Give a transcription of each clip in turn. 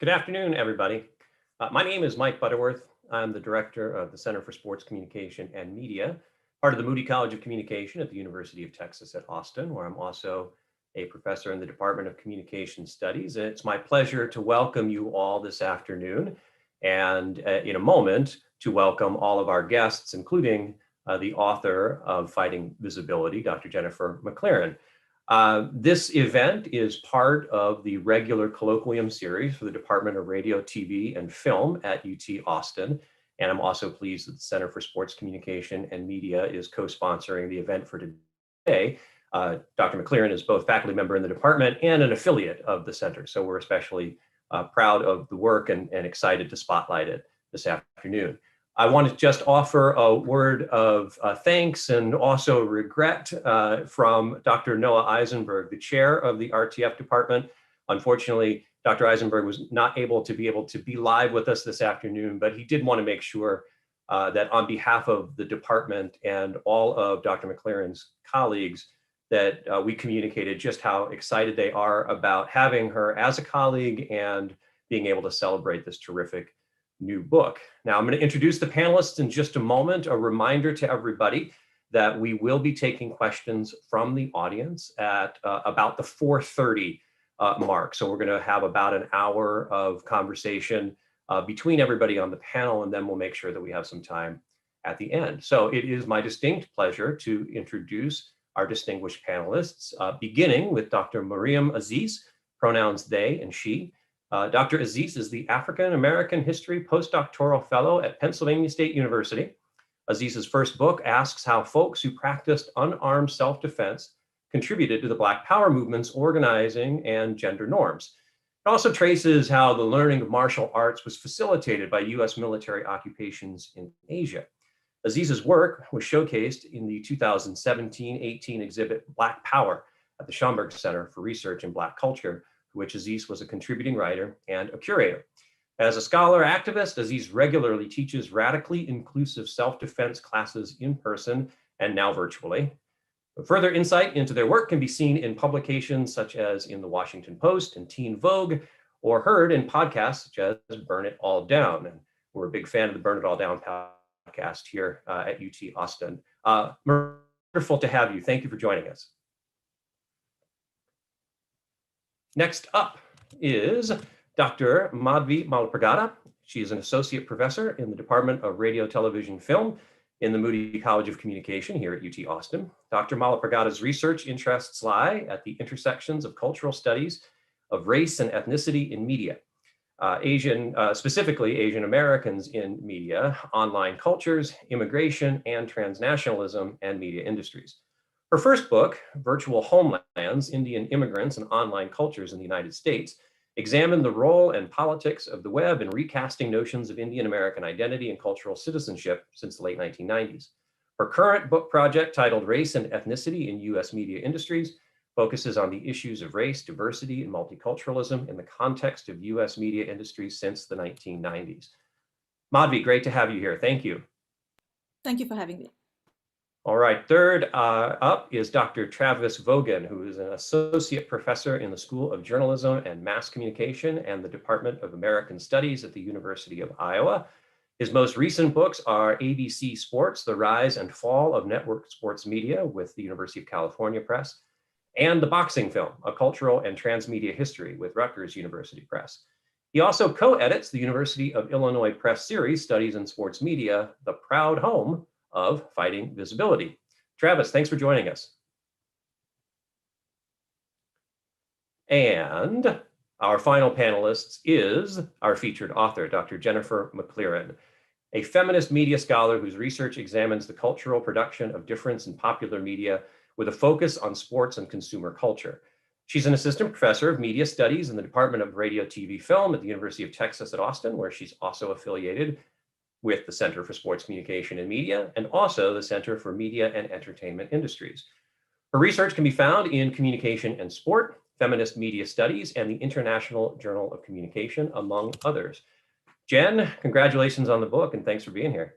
Good afternoon, everybody. My name is Mike Butterworth. I'm the director of the Center for Sports Communication and Media, part of the Moody College of Communication at the University of Texas at Austin, where I'm also a professor in the Department of Communication Studies. And it's my pleasure to welcome you all this afternoon, and in a moment, to welcome all of our guests, including the author of Fighting Visibility, Dr. Jennifer Mclaren. This event is part of the regular colloquium series for the Department of Radio, TV, and Film at UT Austin. And I'm also pleased that the Center for Sports Communication and Media is co-sponsoring the event for today. Dr. Mclaren is both faculty member in the department and an affiliate of the center. So we're especially proud of the work and excited to spotlight it this afternoon. I want to just offer a word of thanks and also regret from Dr. Noah Eisenberg, the chair of the RTF department. Unfortunately, Dr. Eisenberg was not able to be live with us this afternoon, but he did want to make sure that on behalf of the department and all of Dr. Mclaren's colleagues, that we communicated just how excited they are about having her as a colleague and being able to celebrate this terrific new book. Now, I'm going to introduce the panelists in just a moment. A reminder to everybody that we will be taking questions from the audience at about the 4:30 mark. So we're going to have about an hour of conversation between everybody on the panel, and then we'll make sure that we have some time at the end. So it is my distinct pleasure to introduce our distinguished panelists, beginning with Dr. Mariam Aziz, pronouns they and she. Dr. Aziz is the African American History Postdoctoral Fellow at Pennsylvania State University. Aziz's first book asks how folks who practiced unarmed self-defense contributed to the Black Power movement's organizing and gender norms. It also traces how the learning of martial arts was facilitated by US military occupations in Asia. Aziz's work was showcased in the 2017-18 exhibit Black Power at the Schomburg Center for Research in Black Culture, which Aziz was a contributing writer and a curator. As a scholar activist, Aziz regularly teaches radically inclusive self-defense classes in person and now virtually. Further insight into their work can be seen in publications such as in the Washington Post and Teen Vogue, or heard in podcasts such as Burn It All Down. And we're a big fan of the Burn It All Down podcast here at UT Austin. Wonderful to have you. Thank you for joining us. Next up is Dr. Madvi Malpragata. She is an associate professor in the Department of Radio, Television, Film in the Moody College of Communication here at UT Austin. Dr. Malpragata's research interests lie at the intersections of cultural studies of race and ethnicity in media, specifically Asian Americans in media, online cultures, immigration, and transnationalism and media industries. Her first book, Virtual Homelands, Indian Immigrants and Online Cultures in the United States, examined the role and politics of the web in recasting notions of Indian American identity and cultural citizenship since the late 1990s. Her current book project, titled Race and Ethnicity in US Media Industries, focuses on the issues of race, diversity, and multiculturalism in the context of US media industries since the 1990s. Madvi, great to have you here. Thank you. Thank you for having me. All right, third up is Dr. Travis Vogen, who is an associate professor in the School of Journalism and Mass Communication and the Department of American Studies at the University of Iowa. His most recent books are ABC Sports, The Rise and Fall of Network Sports Media with the University of California Press, and The Boxing Film, A Cultural and Transmedia History with Rutgers University Press. He also co-edits the University of Illinois Press series, Studies in Sports Media, the proud home of Fighting Visibility. Travis, thanks for joining us. And our final panelist is our featured author, Dr. Jennifer Mclaren, a feminist media scholar whose research examines the cultural production of difference in popular media with a focus on sports and consumer culture. She's an assistant professor of media studies in the Department of Radio, TV, Film at the University of Texas at Austin, where she's also affiliated with the Center for Sports Communication and Media, and also the Center for Media and Entertainment Industries. Her research can be found in Communication and Sport, Feminist Media Studies, and the International Journal of Communication, among others. Jen, congratulations on the book, and thanks for being here.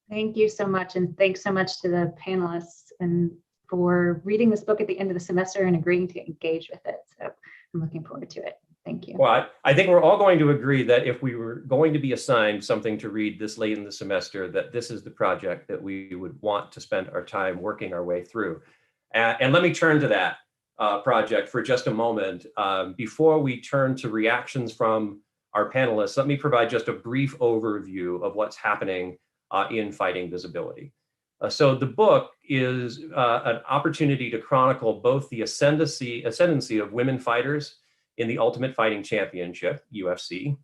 Thank you so much, and thanks so much to the panelists and for reading this book at the end of the semester and agreeing to engage with it. So I'm looking forward to it. Thank you. Well, I think we're all going to agree that if we were going to be assigned something to read this late in the semester, that this is the project that we would want to spend our time working our way through. And let me turn to that project for just a moment. Before we turn to reactions from our panelists, let me provide just a brief overview of what's happening in Fighting Visibility. So the book is an opportunity to chronicle both the ascendancy of women fighters in the Ultimate Fighting Championship, UFC,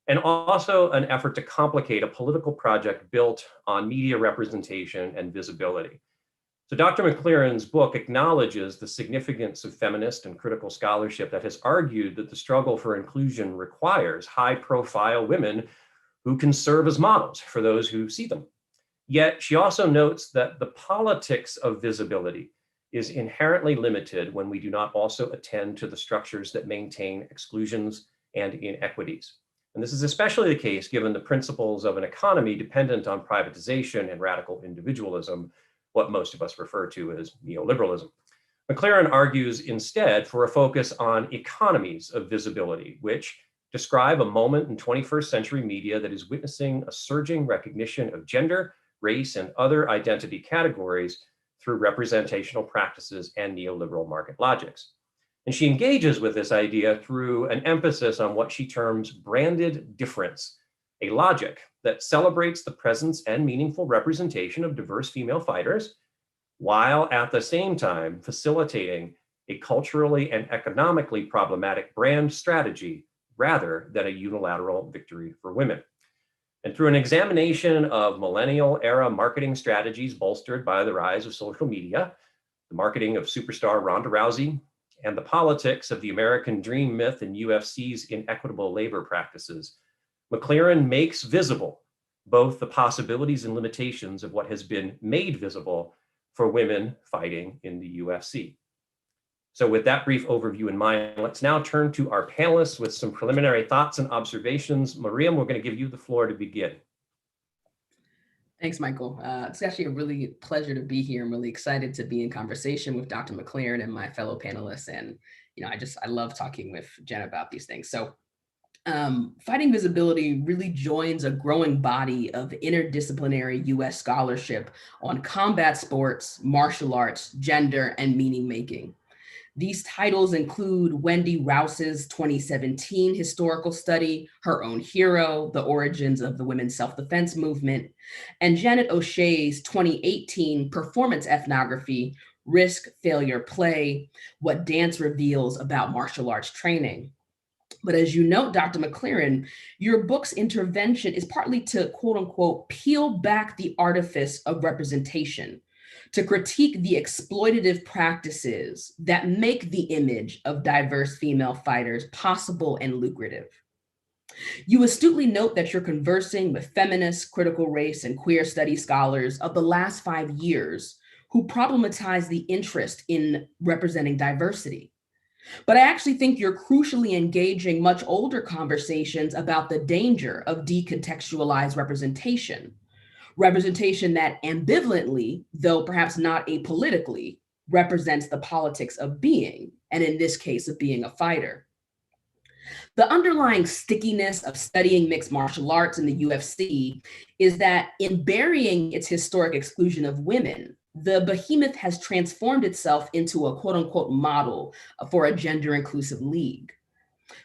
and also an effort to complicate a political project built on media representation and visibility. So Dr. Mclaren's book acknowledges the significance of feminist and critical scholarship that has argued that the struggle for inclusion requires high-profile women who can serve as models for those who see them. Yet she also notes that the politics of visibility is inherently limited when we do not also attend to the structures that maintain exclusions and inequities. And this is especially the case given the principles of an economy dependent on privatization and radical individualism, what most of us refer to as neoliberalism. Mclaren argues instead for a focus on economies of visibility, which describe a moment in 21st century media that is witnessing a surging recognition of gender, race, and other identity categories through representational practices and neoliberal market logics. And she engages with this idea through an emphasis on what she terms branded difference, a logic that celebrates the presence and meaningful representation of diverse female fighters, while at the same time facilitating a culturally and economically problematic brand strategy rather than a unilateral victory for women. And through an examination of millennial era marketing strategies bolstered by the rise of social media, the marketing of superstar Ronda Rousey, and the politics of the American dream myth and UFC's inequitable labor practices, Mclaren makes visible both the possibilities and limitations of what has been made visible for women fighting in the UFC. So with that brief overview in mind, let's now turn to our panelists with some preliminary thoughts and observations. Mariam, we're going to give you the floor to begin. Thanks, Michael. It's actually a really pleasure to be here. I'm really excited to be in conversation with Dr. Mclaren and my fellow panelists. And, I love talking with Jen about these things. So Fighting Visibility really joins a growing body of interdisciplinary US scholarship on combat sports, martial arts, gender, and meaning making. These titles include Wendy Rouse's 2017 historical study, Her Own Hero, The Origins of the Women's Self-Defense Movement, and Janet O'Shea's 2018 performance ethnography, Risk, Failure, Play, What Dance Reveals About Martial Arts Training. But as you note, Dr. Mclaren, your book's intervention is partly to, quote unquote, peel back the artifice of representation, to critique the exploitative practices that make the image of diverse female fighters possible and lucrative. You astutely note that you're conversing with feminists, critical race, and queer studies scholars of the last 5 years who problematize the interest in representing diversity. But I actually think you're crucially engaging much older conversations about the danger of decontextualized representation that ambivalently, though perhaps not apolitically, represents the politics of being, and in this case, of being a fighter. The underlying stickiness of studying mixed martial arts in the UFC is that in burying its historic exclusion of women, the behemoth has transformed itself into a quote unquote model for a gender inclusive league.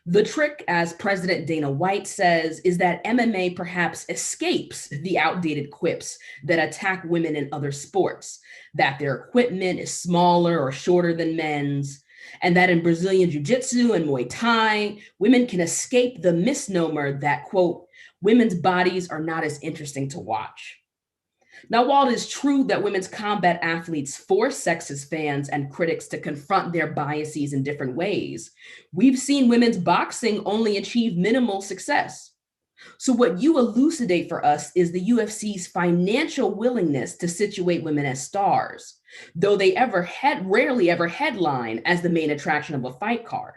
The trick, as President Dana White says, is that MMA perhaps escapes the outdated quips that attack women in other sports, that their equipment is smaller or shorter than men's, and that in Brazilian Jiu-Jitsu and Muay Thai, women can escape the misnomer that, quote, women's bodies are not as interesting to watch. Now, while it is true that women's combat athletes force sexist fans and critics to confront their biases in different ways, we've seen women's boxing only achieve minimal success. So what you elucidate for us is the UFC's financial willingness to situate women as stars, though they rarely ever headline as the main attraction of a fight card.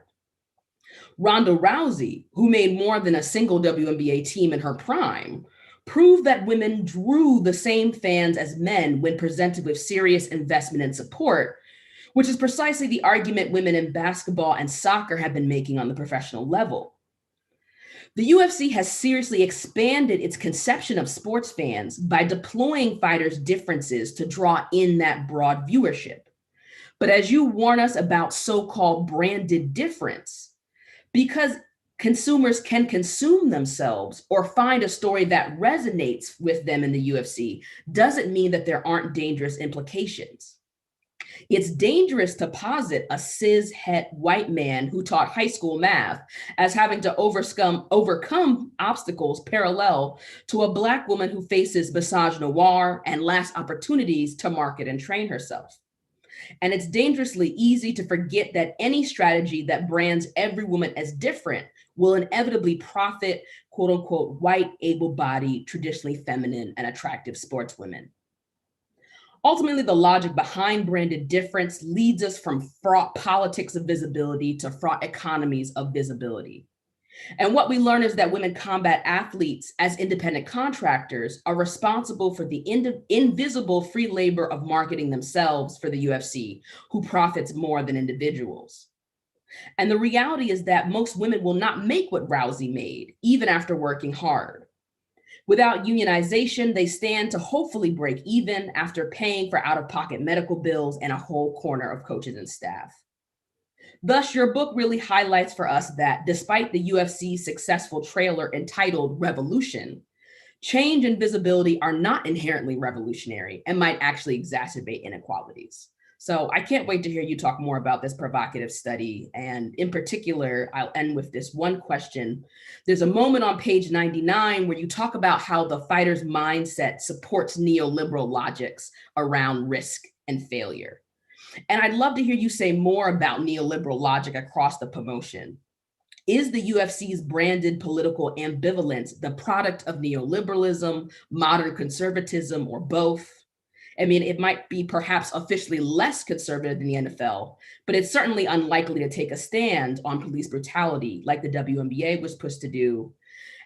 Ronda Rousey, who made more than a single WNBA team in her prime, proved that women drew the same fans as men when presented with serious investment and support, which is precisely the argument women in basketball and soccer have been making on the professional level. The UFC has seriously expanded its conception of sports fans by deploying fighters' differences to draw in that broad viewership. But as you warn us about so-called branded difference, because consumers can consume themselves or find a story that resonates with them in the UFC, doesn't mean that there aren't dangerous implications. It's dangerous to posit a cis-het white man who taught high school math as having to overcome obstacles parallel to a Black woman who faces misogynoir and lacks opportunities to market and train herself. And it's dangerously easy to forget that any strategy that brands every woman as different will inevitably profit, quote unquote, white, able-bodied, traditionally feminine and attractive sportswomen. Ultimately, the logic behind branded difference leads us from fraught politics of visibility to fraught economies of visibility. And what we learn is that women combat athletes as independent contractors are responsible for the invisible free labor of marketing themselves for the UFC, who profits more than individuals. And the reality is that most women will not make what Rousey made, even after working hard. Without unionization, they stand to hopefully break even after paying for out-of-pocket medical bills and a whole corner of coaches and staff. Thus, your book really highlights for us that despite the UFC's successful trailer entitled Revolution, change and visibility are not inherently revolutionary and might actually exacerbate inequalities. So I can't wait to hear you talk more about this provocative study. And in particular, I'll end with this one question. There's a moment on page 99 where you talk about how the fighter's mindset supports neoliberal logics around risk and failure. And I'd love to hear you say more about neoliberal logic across the promotion. Is the UFC's branded political ambivalence the product of neoliberalism, modern conservatism, or both? I mean, it might be perhaps officially less conservative than the NFL, but it's certainly unlikely to take a stand on police brutality like the WNBA was pushed to do.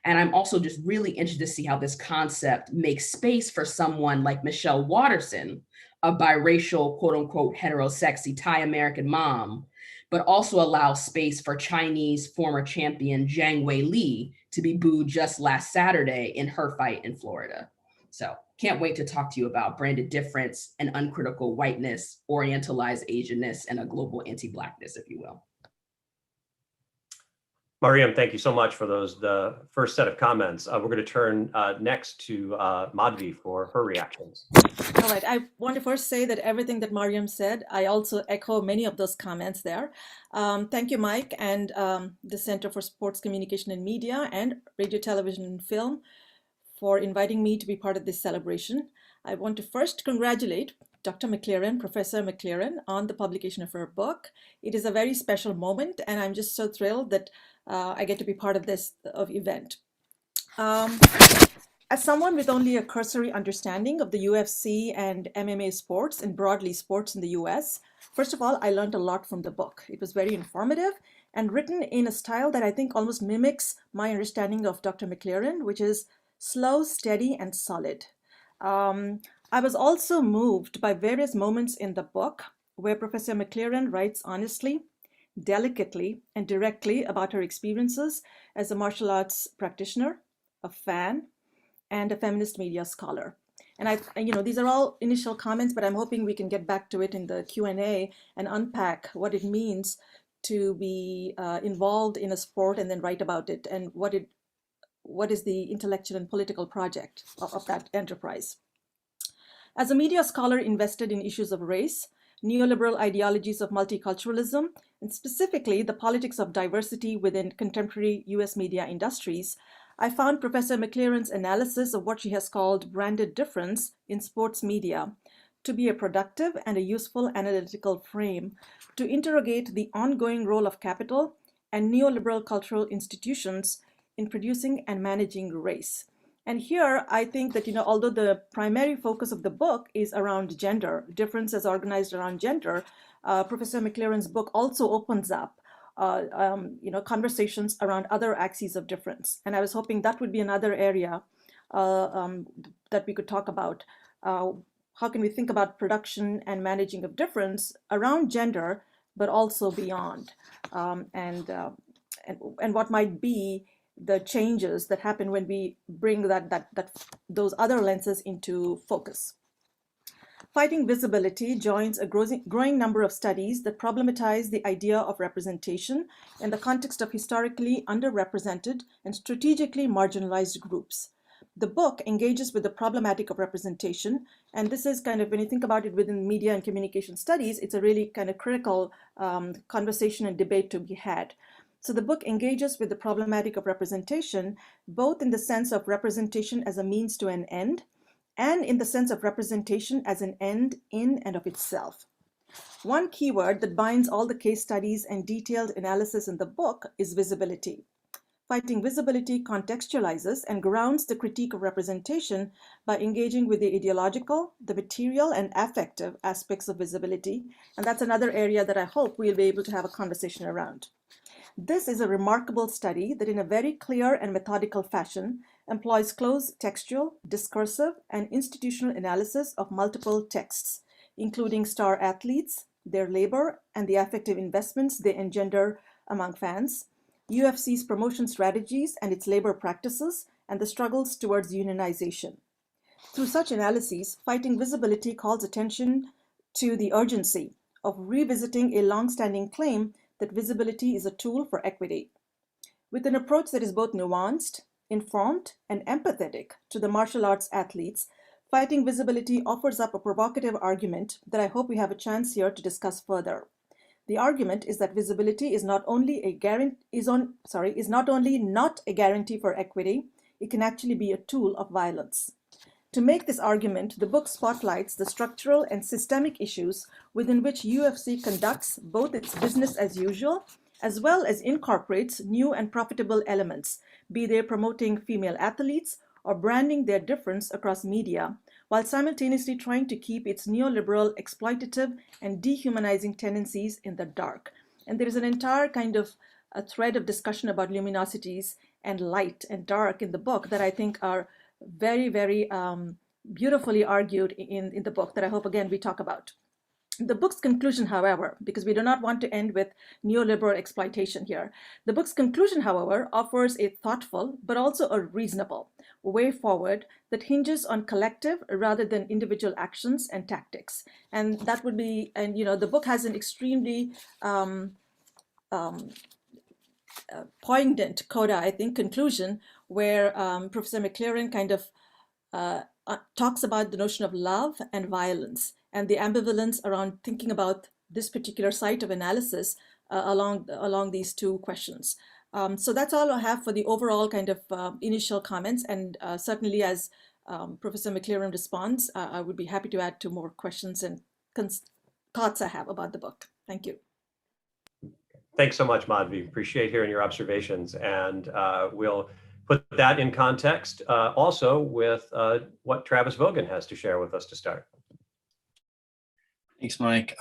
And I'm also just really interested to see how this concept makes space for someone like Michelle Watterson, a biracial, quote unquote, heterosexy Thai American mom, but also allows space for Chinese former champion Zhang Weili to be booed just last Saturday in her fight in Florida. So can't wait to talk to you about branded difference and uncritical whiteness, orientalized Asianness, and a global anti-Blackness, if you will. Mariam, thank you so much for the first set of comments. We're going to turn next to Madvi for her reactions. All right. I want to first say that everything that Mariam said, I also echo many of those comments there. Thank you, Mike, and the Center for Sports Communication and Media and Radio, Television, and Film for inviting me to be part of this celebration. I want to first congratulate Dr. Mclaren, Professor Mclaren, on the publication of her book. It is a very special moment, and I'm just so thrilled that I get to be part of this event. As someone with only a cursory understanding of the UFC and MMA sports and broadly sports in the US, first of all, I learned a lot from the book. It was very informative and written in a style that I think almost mimics my understanding of Dr. Mclaren, which is slow, steady, and solid. I was also moved by various moments in the book where Professor Mclaren writes honestly, delicately, and directly about her experiences as a martial arts practitioner, a fan, and a feminist media scholar. And these are all initial comments, but I'm hoping we can get back to it in the Q&A and unpack what it means to be involved in a sport and then write about it, and what is the intellectual and political project of that enterprise. As a media scholar invested in issues of race, neoliberal ideologies of multiculturalism, and specifically the politics of diversity within contemporary US media industries, I found Professor Mclaren's analysis of what she has called branded difference in sports media to be a productive and a useful analytical frame to interrogate the ongoing role of capital and neoliberal cultural institutions in producing and managing race. And here, I think that, although the primary focus of the book is around gender, difference as organized around gender, Professor Mclaren's book also opens up conversations around other axes of difference. And I was hoping that would be another area that we could talk about. how can we think about production and managing of difference around gender, but also beyond, and what might be the changes that happen when we bring those other lenses into focus. Fighting Visibility joins a growing number of studies that problematize the idea of representation in the context of historically underrepresented and strategically marginalized groups. The book engages with the problematic of representation, and this is kind of, when you think about it within media and communication studies, it's a really kind of critical conversation and debate to be had. So the book engages with the problematic of representation, both in the sense of representation as a means to an end, and in the sense of representation as an end in and of itself. One keyword that binds all the case studies and detailed analysis in the book is visibility. Fighting Visibility contextualizes and grounds the critique of representation by engaging with the ideological, the material, and affective aspects of visibility. And that's another area that I hope we'll be able to have a conversation around. This is a remarkable study that in a very clear and methodical fashion employs close textual, discursive, and institutional analysis of multiple texts, including star athletes, their labor, and the affective investments they engender among fans, UFC's promotion strategies and its labor practices, and the struggles towards unionization. Through such analyses, Fighting Visibility calls attention to the urgency of revisiting a long-standing claim that visibility is a tool for equity. With an approach that is both nuanced, informed, and empathetic to the martial arts athletes, Fighting Visibility offers up a provocative argument that I hope we have a chance here to discuss further. The argument is that visibility is not only not a guarantee for equity, it can actually be a tool of violence. To make this argument, the book spotlights the structural and systemic issues within which UFC conducts both its business as usual as well as incorporates new and profitable elements, be they promoting female athletes or branding their difference across media, while simultaneously trying to keep its neoliberal, exploitative, and dehumanizing tendencies in the dark. And there is an entire kind of a thread of discussion about luminosities and light and dark in the book that I think are very, very beautifully argued in the book that I hope, again, we talk about. The book's conclusion, however, because we do not want to end with neoliberal exploitation here, the book's conclusion, however, offers a thoughtful but also a reasonable way forward that hinges on collective rather than individual actions and tactics. And that would be, and the book has an extremely poignant coda, I think, conclusion where Professor Mclaren kind of talks about the notion of love and violence and the ambivalence around thinking about this particular site of analysis along these two questions. So that's all I have for the overall kind of initial comments, and certainly as Professor Mclaren responds, I would be happy to add to more questions and thoughts I have about the book. Thank you. Thanks so much, Madvi. Appreciate hearing your observations, and we'll put that in context also with what Travis Vogen has to share with us to start. Thanks, Mike.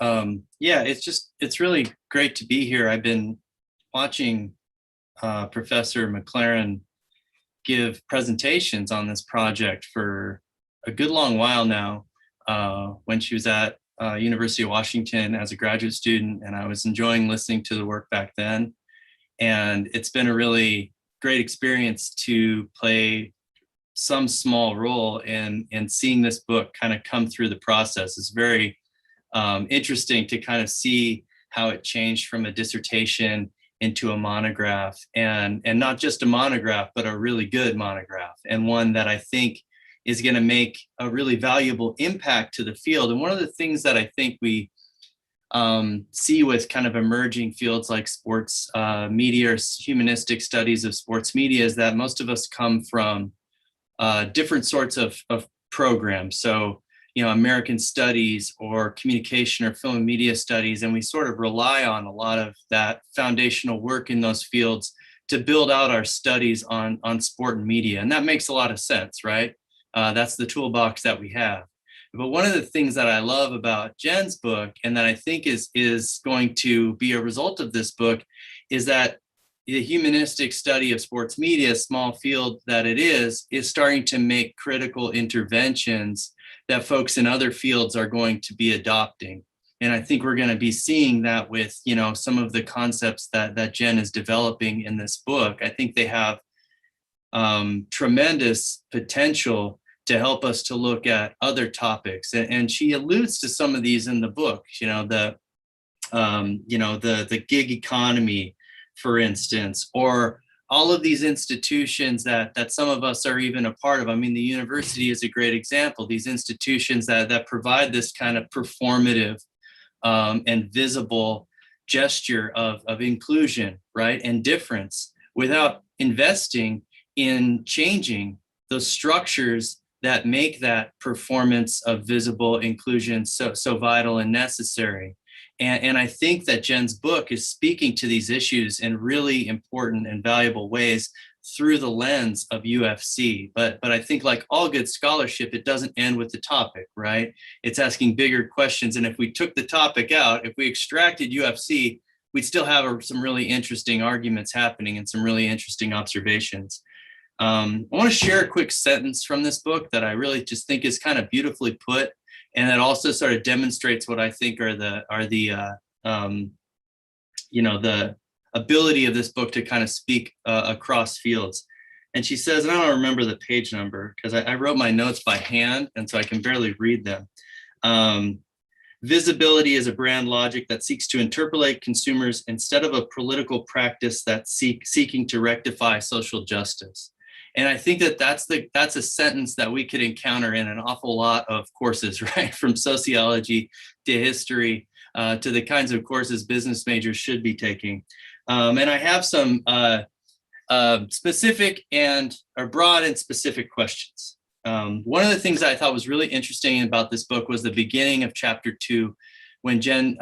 Yeah, it's really great to be here. I've been watching Professor Mclaren give presentations on this project for a good long while now. When she was at University of Washington as a graduate student, and I was enjoying listening to the work back then. And it's been a really great experience to play some small role in seeing this book kind of come through the process. It's very interesting to kind of see how it changed from a dissertation into a monograph, and not just a monograph, but a really good monograph, and one that I think is going to make a really valuable impact to the field. And one of the things that I think we see with kind of emerging fields like sports media or humanistic studies of sports media is that most of us come from different sorts of programs. So, American studies or communication or film and media studies, and we sort of rely on a lot of that foundational work in those fields to build out our studies on sport and media. And that makes a lot of sense, right? That's the toolbox that we have. But one of the things that I love about Jen's book, and that I think is going to be a result of this book, is that the humanistic study of sports media, small field that it is starting to make critical interventions that folks in other fields are going to be adopting. And I think we're going to be seeing that with, some of the concepts that Jen is developing in this book. I think they have tremendous potential to help us to look at other topics. And she alludes to some of these in the book, the gig economy, for instance, or all of these institutions that some of us are even a part of. I mean, the university is a great example. These institutions that provide this kind of performative and visible gesture of inclusion, right, and difference, without investing in changing those structures that make that performance of visible inclusion so vital and necessary. And I think that Jen's book is speaking to these issues in really important and valuable ways through the lens of UFC. But I think, like all good scholarship, it doesn't end with the topic, right? It's asking bigger questions. And if we took the topic out, if we extracted UFC, we'd still have some really interesting arguments happening and some really interesting observations. I want to share a quick sentence from this book that I really just think is kind of beautifully put, and that also sort of demonstrates what I think are the ability of this book to kind of speak across fields. And she says, and I don't remember the page number because I wrote my notes by hand, and so I can barely read them. Visibility is a brand logic that seeks to interpolate consumers instead of a political practice that's seeking to rectify social justice. And I think that's a sentence that we could encounter in an awful lot of courses, right? From sociology to history to the kinds of courses business majors should be taking. And I have some specific or broad and specific questions. One of the things I thought was really interesting about this book was the beginning of chapter 2, when Jen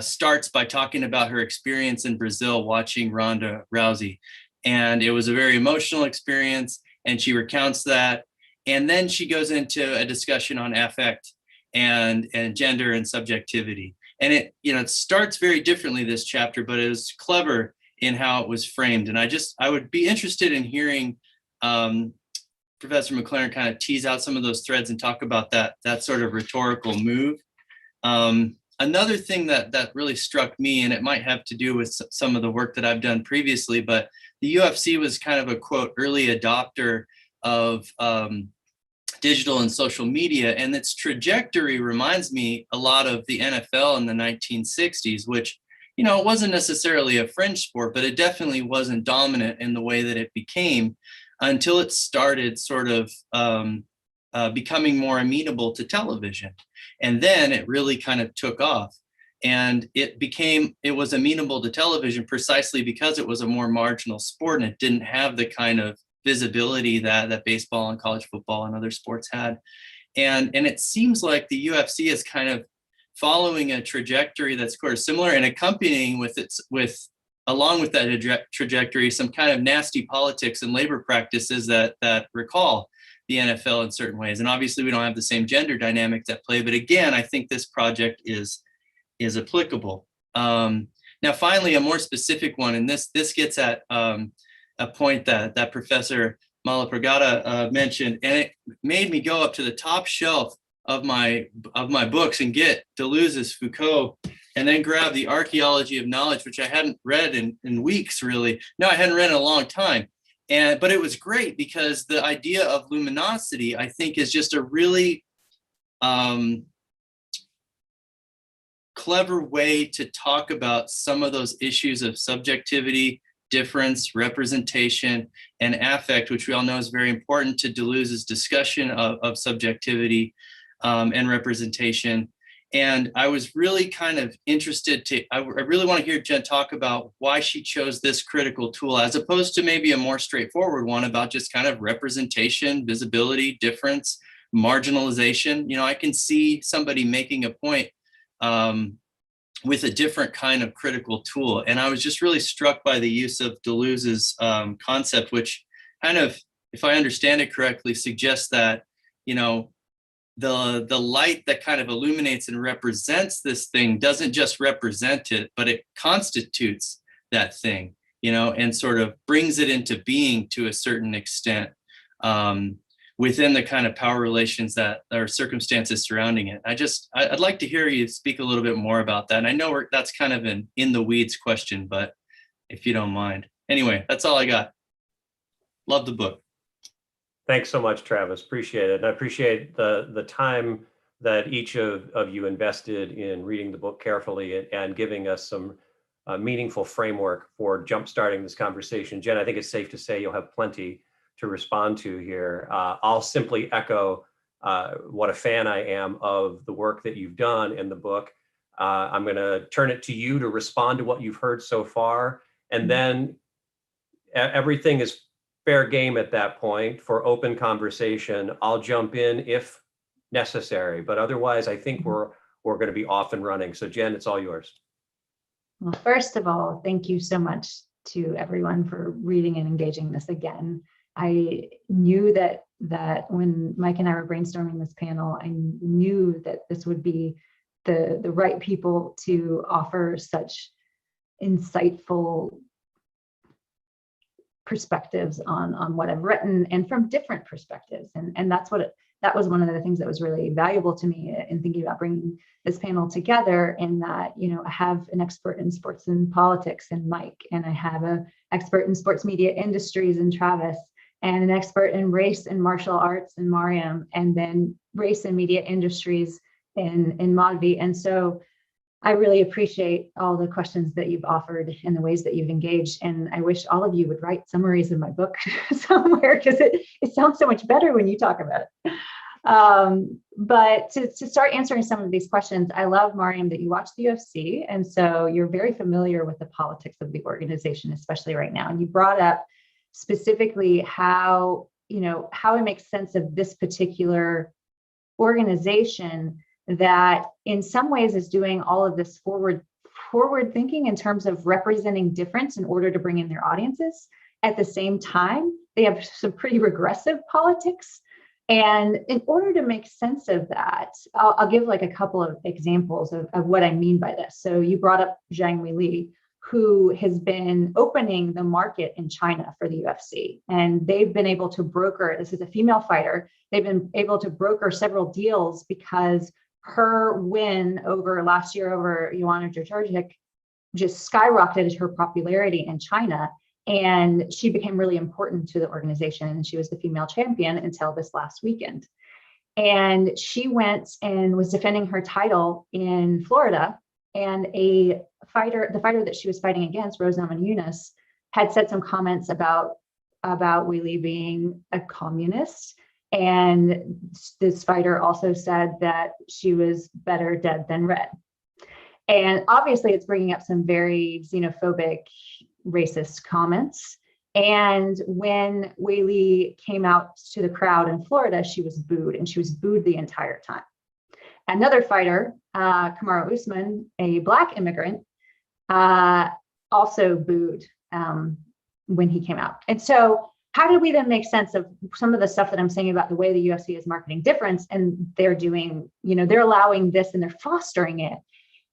starts by talking about her experience in Brazil watching Ronda Rousey. And it was a very emotional experience, and she recounts that. And then she goes into a discussion on affect and gender and subjectivity. And it starts very differently, this chapter, but it was clever in how it was framed. And I would be interested in hearing Professor Mclaren kind of tease out some of those threads and talk about that sort of rhetorical move. Another thing that really struck me, and it might have to do with some of the work that I've done previously, but the UFC was kind of a, quote, early adopter of digital and social media, and its trajectory reminds me a lot of the NFL in the 1960s, which, it wasn't necessarily a fringe sport, but it definitely wasn't dominant in the way that it became until it started sort of becoming more amenable to television. And then it really kind of took off. And it was amenable to television precisely because it was a more marginal sport and it didn't have the kind of visibility that baseball and college football and other sports had. And it seems like the UFC is kind of following a trajectory that's sort of similar, and accompanying along with that trajectory, some kind of nasty politics and labor practices that recall the NFL in certain ways. And obviously we don't have the same gender dynamics at play, but again, I think this project is applicable. Now, finally, a more specific one, and this gets at a point that Professor Malpragata mentioned, and it made me go up to the top shelf of my books and get Deleuze's Foucault, and then grab the Archaeology of Knowledge, which I hadn't read in weeks, really. No, I hadn't read in a long time. But it was great because the idea of luminosity, I think, is just a really clever way to talk about some of those issues of subjectivity, difference, representation, and affect, which we all know is very important to Deleuze's discussion of subjectivity and representation. And I was really kind of interested I really want to hear Jen talk about why she chose this critical tool, as opposed to maybe a more straightforward one about just kind of representation, visibility, difference, marginalization. I can see somebody making a point with a different kind of critical tool. And I was just really struck by the use of Deleuze's concept, which kind of, if I understand it correctly, suggests that, the light that kind of illuminates and represents this thing doesn't just represent it, but it constitutes that thing. and sort of brings it into being to a certain extent within the kind of power relations that are circumstances surrounding it. I'd like to hear you speak a little bit more about that. And I know that's kind of an in the weeds question, but if you don't mind. Anyway, that's all I got. Love the book. Thanks so much, Travis. Appreciate it. And I appreciate the time that each of you invested in reading the book carefully and giving us some meaningful framework for jumpstarting this conversation. Jen, I think it's safe to say you'll have plenty to respond to here. I'll simply echo what a fan I am of the work that you've done in the book. I'm going to turn it to you to respond to what you've heard so far. And then everything is fair game at that point for open conversation. I'll jump in if necessary, but otherwise I think we're going to be off and running. So Jen, it's all yours. Well, first of all, thank you so much to everyone for reading and engaging this again. I knew that when Mike and I were brainstorming this panel, I knew that this would be the right people to offer such insightful perspectives on what I've written, and from different perspectives. And that was one of the things that was really valuable to me in thinking about bringing this panel together, in that, I have an expert in sports and politics in Mike, and I have an expert in sports media industries in Travis, and an expert in race and martial arts in Mariam, and then race and media industries in Madvi. And so I really appreciate all the questions that you've offered and the ways that you've engaged. And I wish all of you would write summaries of my book somewhere, because it sounds so much better when you talk about it. But to start answering some of these questions, I love, Mariam, that you watch the UFC. And so you're very familiar with the politics of the organization, especially right now. And you brought up specifically how it makes sense of this particular organization that in some ways is doing all of this forward thinking in terms of representing difference in order to bring in their audiences. At the same time, they have some pretty regressive politics. And in order to make sense of that, I'll give like a couple of examples of what I mean by this. So you brought up Zhang Weili, who has been opening the market in China for the UFC. And they've been able to broker, this is a female fighter, they've been able to broker several deals because her win last year over Joanna Jędrzejczyk just skyrocketed her popularity in China. And she became really important to the organization. And she was the female champion until this last weekend. And she went and was defending her title in Florida. And the fighter that she was fighting against, Rose Namajunas, had said some comments about Weili being a communist. And this fighter also said that she was better dead than red. And obviously it's bringing up some very xenophobic, racist comments. And when Weili came out to the crowd in Florida, she was booed, and she was booed the entire time. Another fighter, Kamaru Usman, a Black immigrant, also booed when he came out. And so how do we then make sense of some of the stuff that I'm saying about the way the UFC is marketing difference, and they're doing, they're allowing this and they're fostering it?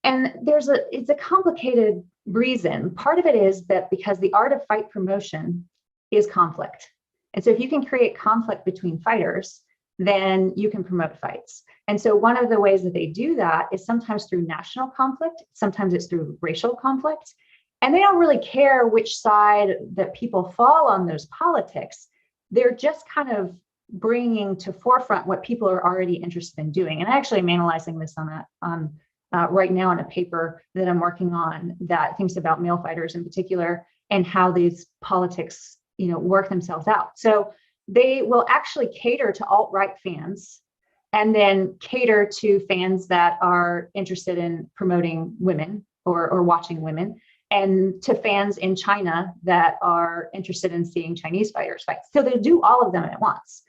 And it's a complicated reason. Part of it is that because the art of fight promotion is conflict. And so if you can create conflict between fighters, then you can promote fights. And so one of the ways that they do that is sometimes through national conflict, sometimes it's through racial conflict. And they don't really care which side that people fall on those politics. They're just kind of bringing to forefront what people are already interested in doing. And I actually am analyzing this right now in a paper that I'm working on that thinks about male fighters in particular and how these politics, work themselves out. So they will actually cater to alt-right fans and then cater to fans that are interested in promoting women or watching women, and to fans in China that are interested in seeing Chinese fighters fight. So they do all of them at once.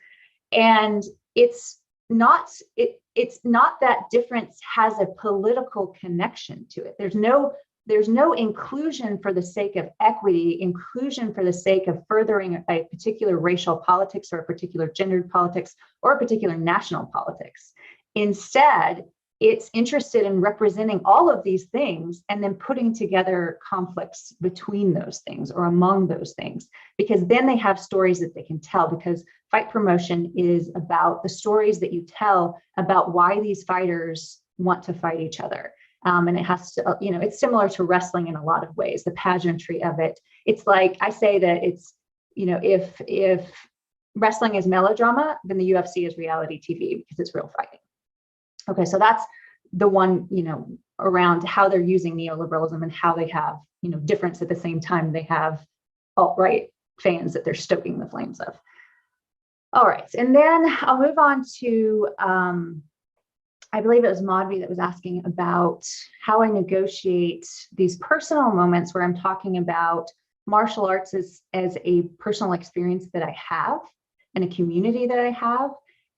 And it's not that difference has a political connection to it. There's no inclusion for the sake of equity, inclusion for the sake of furthering a particular racial politics or a particular gendered politics or a particular national politics. Instead, it's interested in representing all of these things and then putting together conflicts between those things or among those things, because then they have stories that they can tell, because fight promotion is about the stories that you tell about why these fighters want to fight each other. And it has to, it's similar to wrestling in a lot of ways, the pageantry of it. It's like, I say that it's, if wrestling is melodrama, then the UFC is reality TV because it's real fighting. Okay, so that's the one, around how they're using neoliberalism and how they have, difference at the same time they have alt-right fans that they're stoking the flames of. All right, and then I'll move on to, I believe it was Madvi that was asking about how I negotiate these personal moments where I'm talking about martial arts as a personal experience that I have and a community that I have,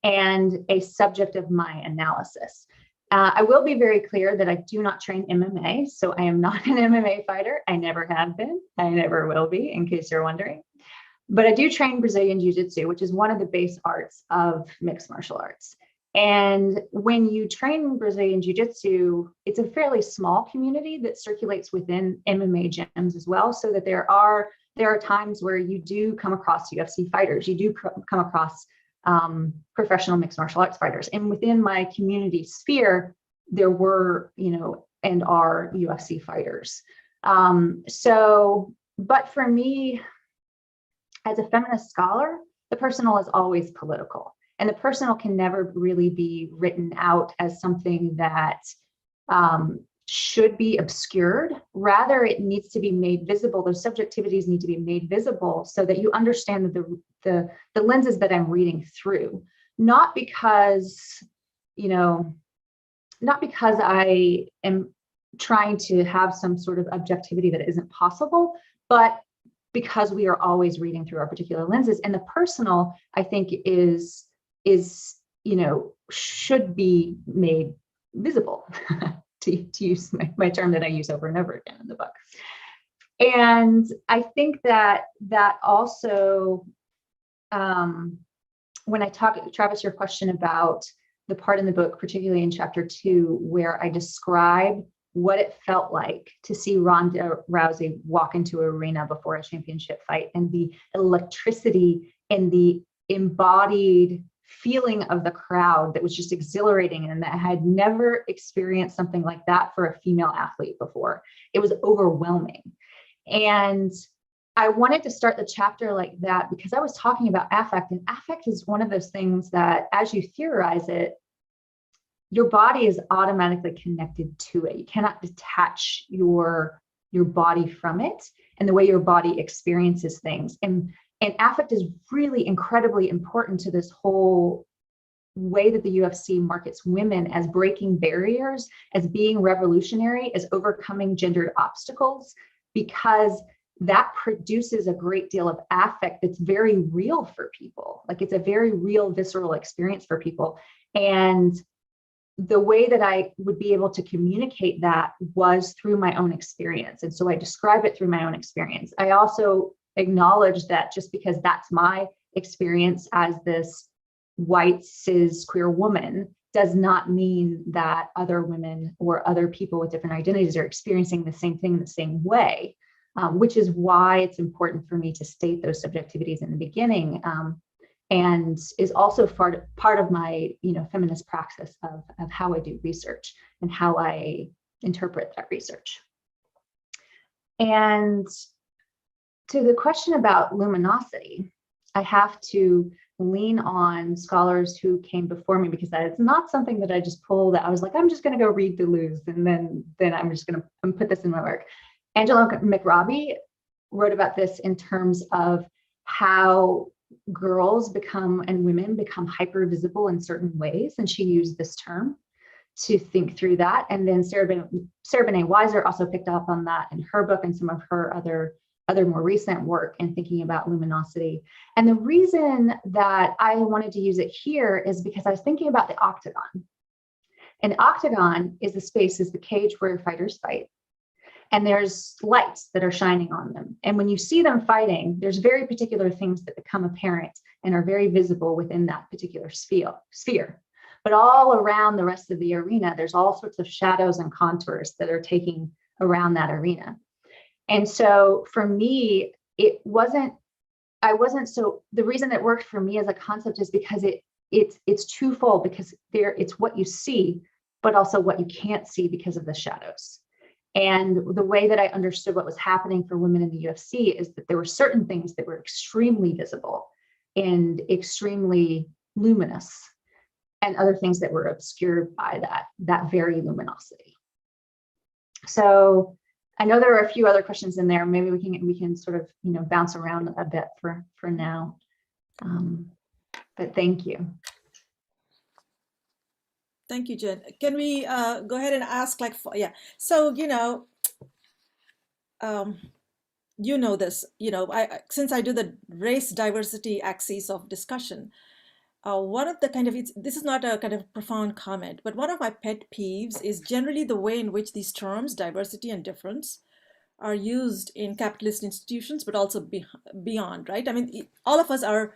and a subject of my analysis. I will be very clear that I do not train MMA, so I am not an MMA fighter. I never have been. I never will be, in case you're wondering. But I do train Brazilian Jiu-Jitsu, which is one of the base arts of mixed martial arts. And when you train Brazilian Jiu-Jitsu, it's a fairly small community that circulates within MMA gyms as well, so that there are times where you do come across UFC fighters, you do come across professional mixed martial arts fighters. And within my community sphere, there were, and are UFC fighters. But for me, as a feminist scholar, the personal is always political. And the personal can never really be written out as something that should be obscured. Rather, it needs to be made visible. Those subjectivities need to be made visible so that you understand the lenses that I'm reading through. Not because I am trying to have some sort of objectivity that isn't possible, but because we are always reading through our particular lenses. And the personal, I think, should be made visible, to use my term that I use over and over again in the book. And I think that also, when I talk, Travis, your question about the part in the book, particularly in chapter 2, where I describe what it felt like to see Ronda Rousey walk into an arena before a championship fight, and the electricity and the embodied feeling of the crowd that was just exhilarating, and that I had never experienced something like that for a female athlete before. It was overwhelming. And I wanted to start the chapter like that because I was talking about affect, and affect is one of those things that, as you theorize it, your body is automatically connected to it. You cannot detach your body from it and the way your body experiences things. And affect is really incredibly important to this whole way that the UFC markets women as breaking barriers, as being revolutionary, as overcoming gendered obstacles, because that produces a great deal of affect that's very real for people. Like, it's a very real, visceral experience for people. And the way that I would be able to communicate that was through my own experience. And so I describe it through my own experience. I also acknowledge that just because that's my experience as this white, cis, queer woman does not mean that other women or other people with different identities are experiencing the same thing the same way, which is why it's important for me to state those subjectivities in the beginning, and is also part of my feminist praxis of how I do research and how I interpret that research. And to the question about luminosity, I have to lean on scholars who came before me, because that is not something that I just pulled. That I was like, I'm just going to go read Deleuze, and then I'm just going to put this in my work. Angela McRobbie wrote about this in terms of how girls become, and women become, hyper visible in certain ways, and she used this term to think through that. And then Sarah Benet Weiser also picked up on that in her book and some of her other more recent work in thinking about luminosity. And the reason that I wanted to use it here is because I was thinking about the octagon. An octagon is the cage where fighters fight. And there's lights that are shining on them. And when you see them fighting, there's very particular things that become apparent and are very visible within that particular sphere. But all around the rest of the arena, there's all sorts of shadows and contours that are taking around that arena. And so for me, the reason it worked for me as a concept is because it's twofold, because it's what you see, but also what you can't see because of the shadows. And the way that I understood what was happening for women in the UFC is that there were certain things that were extremely visible and extremely luminous, and other things that were obscured by that very luminosity. So I know there are a few other questions in there. Maybe we can sort of, you know, bounce around a bit for now. But thank you. Thank you, Jen. Can we go ahead and ask, like, yeah. So, this, since I do the race diversity axis of discussion, one of the this is not a kind of profound comment, but one of my pet peeves is generally the way in which these terms, diversity and difference, are used in capitalist institutions, but also beyond, right? I mean, all of us are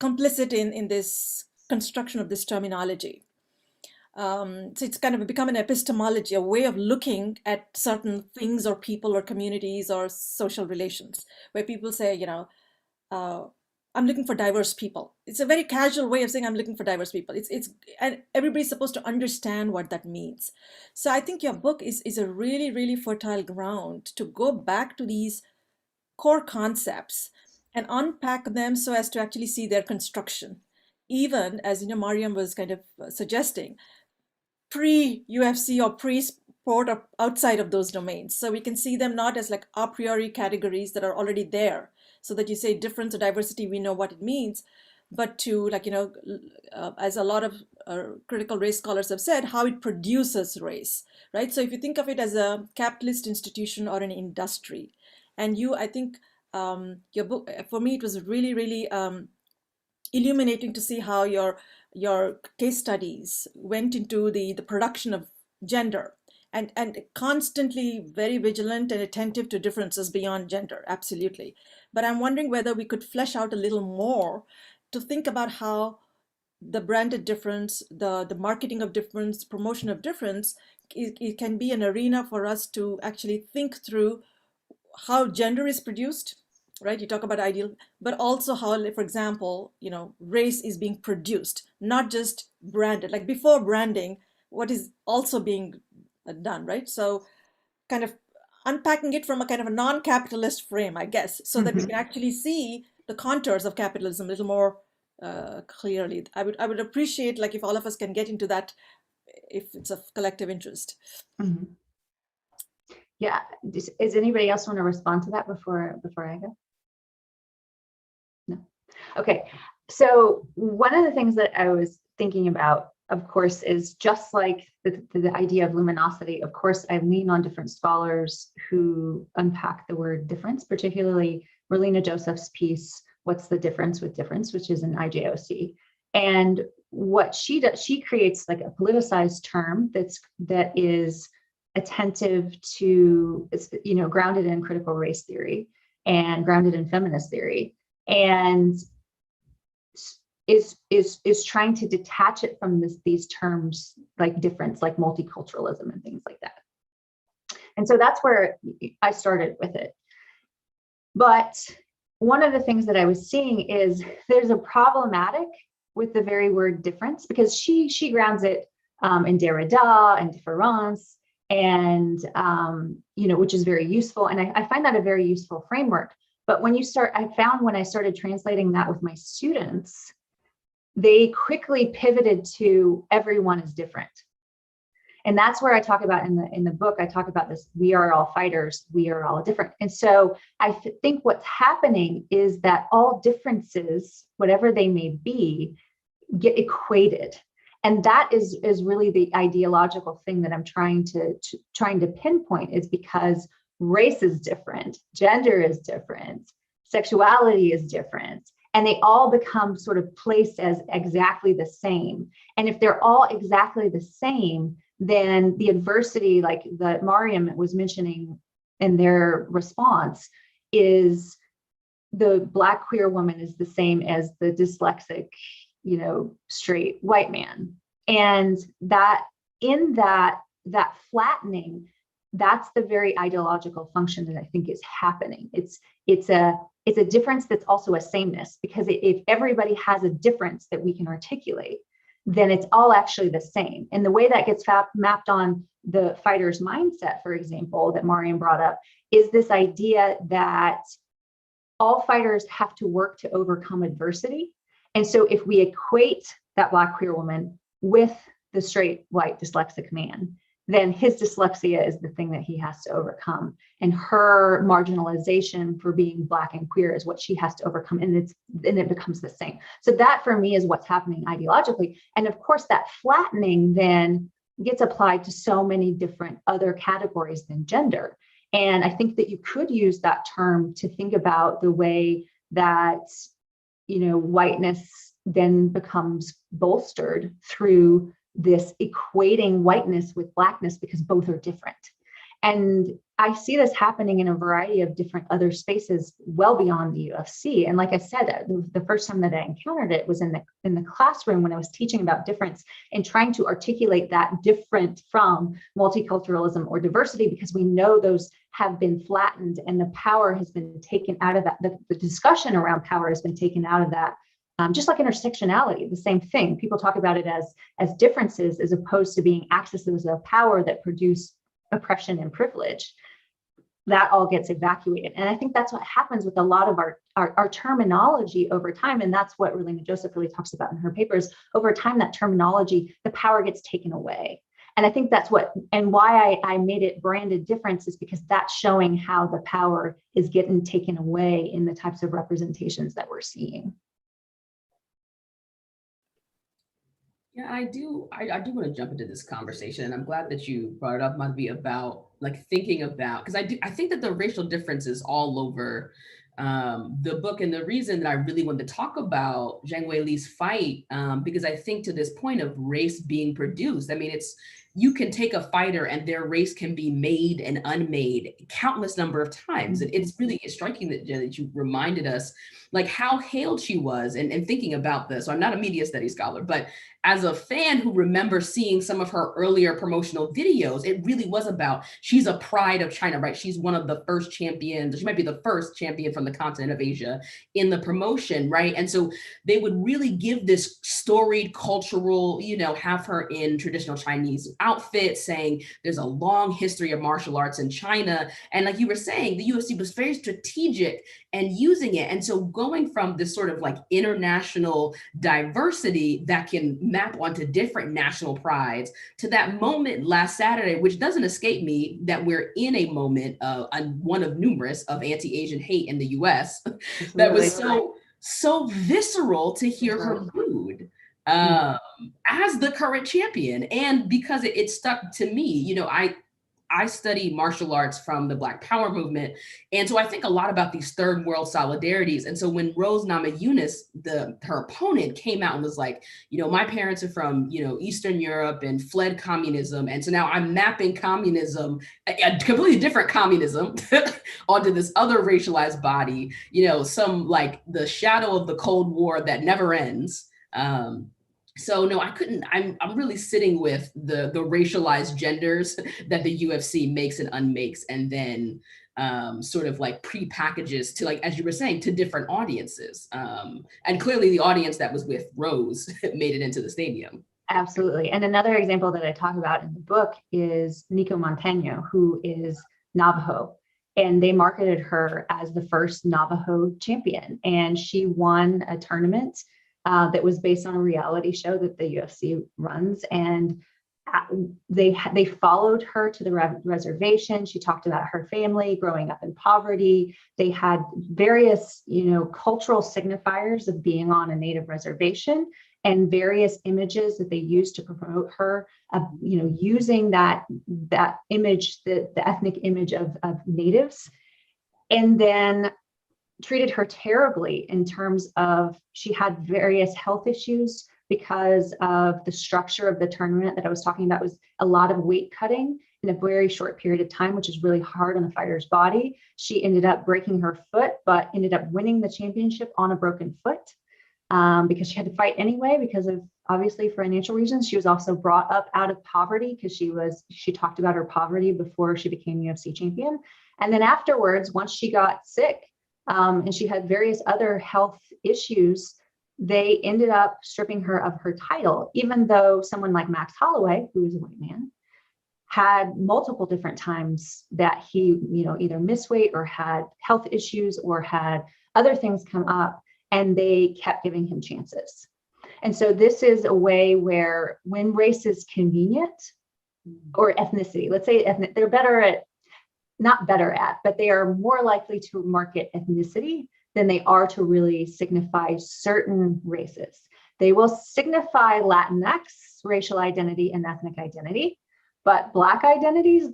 complicit in this construction of this terminology. So it's kind of become an epistemology, a way of looking at certain things or people or communities or social relations, where people say, I'm looking for diverse people. It's a very casual way of saying I'm looking for diverse people. And everybody's supposed to understand what that means. So I think your book is a really, really fertile ground to go back to these core concepts and unpack them so as to actually see their construction. Even as Mariam was kind of suggesting, pre-UFC or pre-sport or outside of those domains. So we can see them not as like a priori categories that are already there, so that you say difference or diversity, we know what it means, but to as a lot of critical race scholars have said, how it produces race, right? So if you think of it as a capitalist institution or an industry, and I think your book, for me, it was really, really illuminating to see how your case studies went into the production of gender, and constantly very vigilant and attentive to differences beyond gender, absolutely. But I'm wondering whether we could flesh out a little more to think about how the branded difference, the marketing of difference, promotion of difference, it can be an arena for us to actually think through how gender is produced, right? You talk about ideal, but also how, for example, race is being produced, not just branded. Like before branding, what is also being done, right? So kind of unpacking it from a kind of a non-capitalist frame, I guess, so that we can actually see the contours of capitalism a little more clearly. I would appreciate, like, if all of us can get into that, if it's of collective interest. Mm-hmm. Yeah. Does anybody else want to respond to that before I go? No. Okay. So one of the things that I was thinking about, of course, is just like the idea of luminosity. Of course, I lean on different scholars who unpack the word difference, particularly Merlina Joseph's piece, What's the Difference with Difference, which is an IJOC. And what she does, she creates like a politicized term that is attentive to, grounded in critical race theory and grounded in feminist theory, and is trying to detach it from these terms like difference, like multiculturalism and things like that. And so that's where I started with it. But one of the things that I was seeing is there's a problematic with the very word difference, because she grounds it in Derrida and difference, and which is very useful. And I find that a very useful framework. But when I started translating that with my students, they quickly pivoted to everyone is different. And that's where I talk about in the book, I talk about this, we are all fighters, we are all different. And so I think what's happening is that all differences, whatever they may be, get equated. And that is really the ideological thing that I'm trying to pinpoint, is because race is different, gender is different, sexuality is different, and they all become sort of placed as exactly the same. And if they're all exactly the same, then the adversity, like that Mariam was mentioning in their response, is the Black queer woman is the same as the dyslexic, straight white man. And that in that flattening, that's the very ideological function that I think is happening. It's a difference that's also a sameness, because if everybody has a difference that we can articulate, then it's all actually the same. And the way that gets mapped on the fighter's mindset, for example, that Mariam brought up, is this idea that all fighters have to work to overcome adversity. And so if we equate that Black queer woman with the straight white dyslexic man, then his dyslexia is the thing that he has to overcome. And her marginalization for being Black and queer is what she has to overcome. And it becomes the same. So that for me is what's happening ideologically. And of course, that flattening then gets applied to so many different other categories than gender. And I think that you could use that term to think about the way that, whiteness then becomes bolstered through this equating whiteness with Blackness, because both are different. And I see this happening in a variety of different other spaces well beyond the UFC. And like I said, the first time that I encountered it was in the classroom when I was teaching about difference and trying to articulate that different from multiculturalism or diversity, because we know those have been flattened and the power has been taken out of that. The discussion around power has been taken out of that. Just like intersectionality, the same thing. People talk about it as differences as opposed to being accesses of power that produce oppression and privilege. That all gets evacuated. And I think that's what happens with a lot of our terminology over time. And that's what Relina Joseph really talks about in her papers. Over time, that terminology, the power gets taken away. And I think that's why I made it branded difference, is because that's showing how the power is getting taken away in the types of representations that we're seeing. Yeah, I do want to jump into this conversation, and I'm glad that you brought it up, Madvi, about thinking about, because I think that the racial difference is all over the book, and the reason that I really wanted to talk about Zhang Weili's fight, because I think to this point of race being produced, I mean, you can take a fighter and their race can be made and unmade countless number of times. And it's really striking that you reminded us how hailed she was, and thinking about this. So I'm not a media studies scholar, but as a fan who remembers seeing some of her earlier promotional videos, it really was about, she's a pride of China, right? She's one of the first champions. She might be the first champion from the continent of Asia in the promotion, right? And so they would really give this storied cultural, have her in traditional Chinese outfits, saying there's a long history of martial arts in China. And like you were saying, the UFC was very strategic and using it. And so going from this sort of international diversity that can map onto different national prides to that moment last Saturday, which doesn't escape me, that we're in a moment one of numerous of anti-Asian hate in the US that was so visceral to hear her booed as the current champion. And because it stuck to me, I study martial arts from the Black Power movement. And so I think a lot about these third world solidarities. And so when Rose Namajunas, her opponent, came out and was like, my parents are from, Eastern Europe and fled communism. And so now I'm mapping communism, a completely different communism onto this other racialized body, some the shadow of the Cold War that never ends. So no, I couldn't, I'm really sitting with the racialized genders that the UFC makes and unmakes, and then sort of pre-packages to, as you were saying, to different audiences. And clearly the audience that was with Rose made it into the stadium. Absolutely. And another example that I talk about in the book is Nico Montagno, who is Navajo. And they marketed her as the first Navajo champion. And she won a tournament that was based on a reality show that the UFC runs. And they followed her to the reservation. She talked about her family growing up in poverty. They had various, cultural signifiers of being on a native reservation, and various images that they used to promote her, using that image, the ethnic image of natives. And then treated her terribly in terms of, she had various health issues because of the structure of the tournament that I was talking about. Was a lot of weight cutting in a very short period of time, which is really hard on the fighter's body. She ended up breaking her foot, but ended up winning the championship on a broken foot. because she had to fight anyway because of obviously financial reasons. She was also brought up out of poverty because she talked about her poverty before she became UFC champion. And then afterwards, once she got sick and she had various other health issues, they ended up stripping her of her title, even though someone like Max Holloway, who is a white man, had multiple different times that he, either missed weight or had health issues or had other things come up, and they kept giving him chances. And so this is a way where when race is convenient, or ethnicity, let's say ethnic, they're not better at, but they are more likely to market ethnicity than they are to really signify certain races. They will signify Latinx, racial identity, and ethnic identity, but Black identities,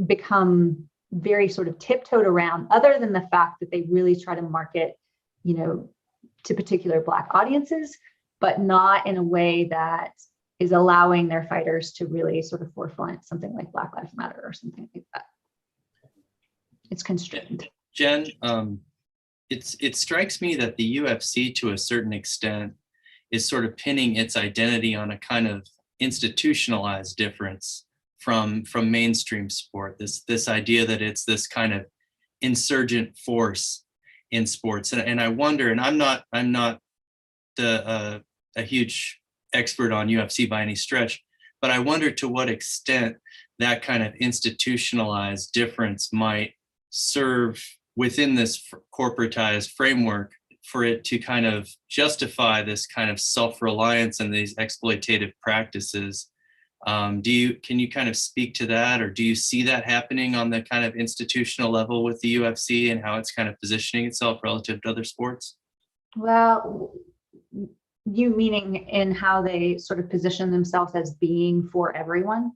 become very sort of tiptoed around, other than the fact that they really try to market, to particular Black audiences, but not in a way that is allowing their fighters to really sort of forefront something like Black Lives Matter or something like that. It's constrained. Jen, it strikes me that the UFC, to a certain extent, is sort of pinning its identity on a kind of institutionalized difference from mainstream sport. This idea that it's this kind of insurgent force in sports, and I wonder, and I'm not a huge expert on UFC by any stretch, but I wonder to what extent that kind of institutionalized difference might serve within this corporatized framework for it to kind of justify this kind of self-reliance and these exploitative practices. Can you kind of speak to that, or do you see that happening on the kind of institutional level with the UFC and how it's kind of positioning itself relative to other sports? Well, you meaning in how they sort of position themselves as being for everyone?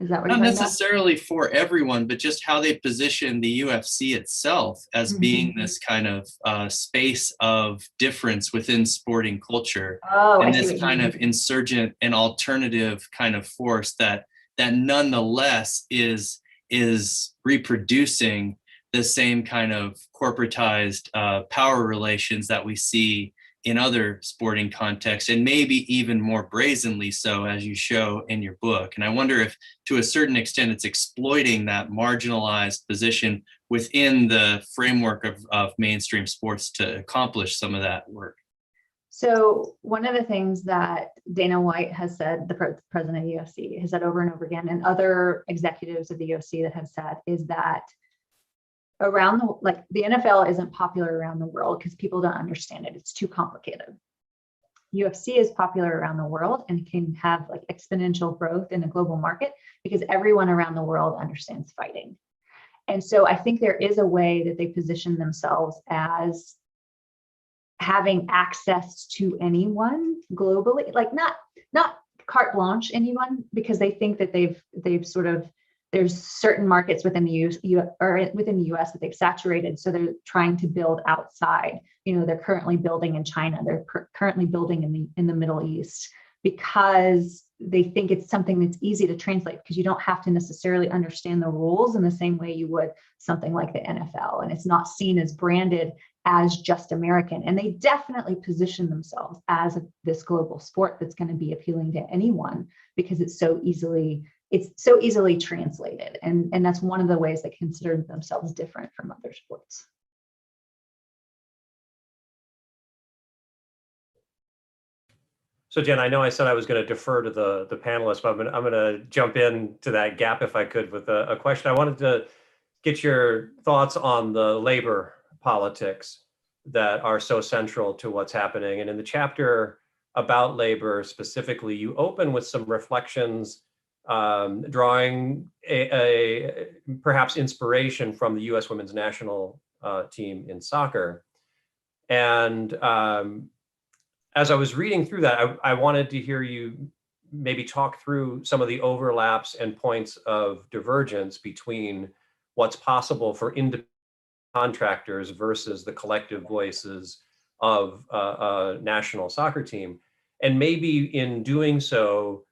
Is that what you're Not talking about? necessarily for everyone, but just how they position the UFC itself as being this kind of space of difference within sporting culture, and this kind of insurgent and alternative kind of force that nonetheless is reproducing the same kind of corporatized power relations that we see in other sporting contexts, and maybe even more brazenly so, as you show in your book. And I wonder if, to a certain extent, it's exploiting that marginalized position within the framework of mainstream sports to accomplish some of that work. So one of the things that Dana White has said, the president of the UFC, has said over and over again, and other executives of the UFC that have said, is that the NFL isn't popular around the world because people don't understand it. It's too complicated. UFC is popular around the world and can have like exponential growth in the global market because everyone around the world understands fighting. And so I think there is a way that they position themselves as having access to anyone globally, like not carte blanche anyone, because they think that they've sort of, there's certain markets within the US that they've saturated. So they're trying to build outside. They're currently building in China. They're currently building in the Middle East because they think it's something that's easy to translate because you don't have to necessarily understand the rules in the same way you would something like the NFL. And it's not seen as branded as just American. And they definitely position themselves as this global sport that's going to be appealing to anyone because it's so easily translated. And that's one of the ways they consider themselves different from other sports. So Jen, I know I said I was going to defer to the panelists, but I'm going to jump into that gap if I could with a question. I wanted to get your thoughts on the labor politics that are so central to what's happening. And in the chapter about labor specifically, you open with some reflections drawing a perhaps inspiration from the U.S. women's national team in soccer. And as I was reading through that, I wanted to hear you maybe talk through some of the overlaps and points of divergence between what's possible for independent contractors versus the collective voices of a national soccer team. And maybe in doing so,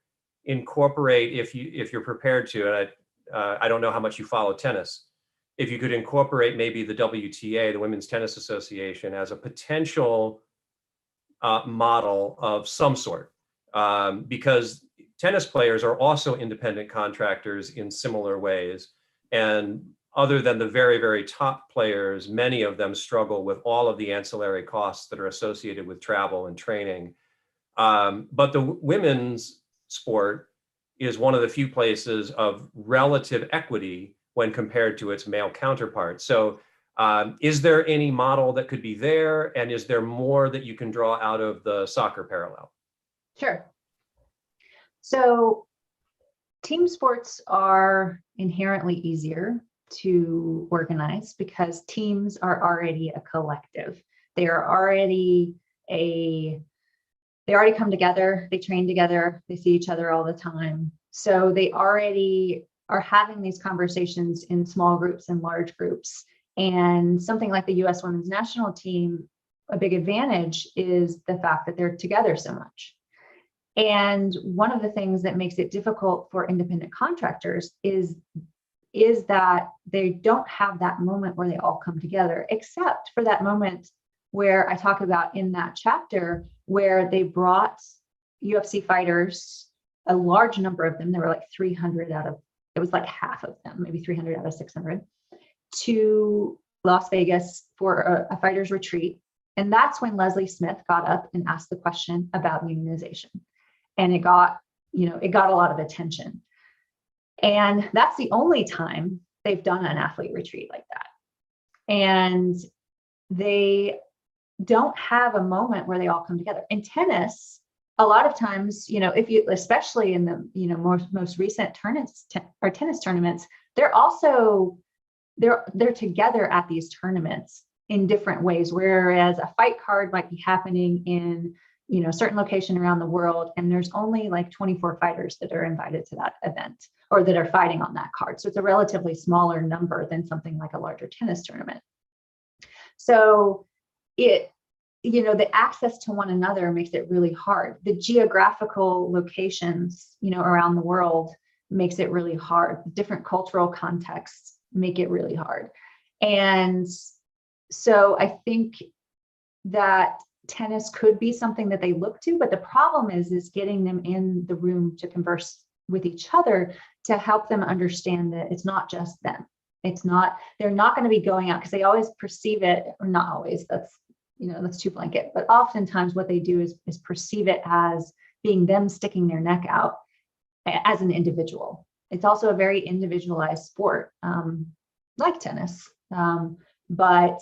incorporate, if you're prepared to, and I don't know how much you follow tennis, if you could incorporate maybe the WTA, the Women's Tennis Association, as a potential model of some sort, because tennis players are also independent contractors in similar ways. And other than the very, very top players, many of them struggle with all of the ancillary costs that are associated with travel and training. But the women's sport is one of the few places of relative equity when compared to its male counterpart. So is there any model that could be there? And is there more that you can draw out of the soccer parallel? Sure. So team sports are inherently easier to organize because teams are already a collective. They already come together, they train together, they see each other all the time. So they already are having these conversations in small groups and large groups. And something like the US women's national team, a big advantage is the fact that they're together so much. And one of the things that makes it difficult for independent contractors is that they don't have that moment where they all come together, except for that moment where I talk about in that chapter, where they brought UFC fighters, a large number of them, there were like 300 out of, it was like half of them, maybe 300 out of 600, to Las Vegas for a fighter's retreat. And that's when Leslie Smith got up and asked the question about unionization. And it got a lot of attention. And that's the only time they've done an athlete retreat like that. And they don't have a moment where they all come together. In tennis, a lot of times, if you, especially in the most recent tennis tournaments, they're together at these tournaments in different ways. Whereas a fight card might be happening in a certain location around the world, and there's only like 24 fighters that are invited to that event or that are fighting on that card. So it's a relatively smaller number than something like a larger tennis tournament. So the access to one another makes it really hard. The geographical locations, around the world makes it really hard. Different cultural contexts make it really hard. And so I think that tennis could be something that they look to, but the problem is getting them in the room to converse with each other to help them understand that it's not just them. They're not going to be going out because they always perceive it, or not always, that's too blanket, but oftentimes what they do is perceive it as being them sticking their neck out as an individual. It's also a very individualized sport, like tennis, but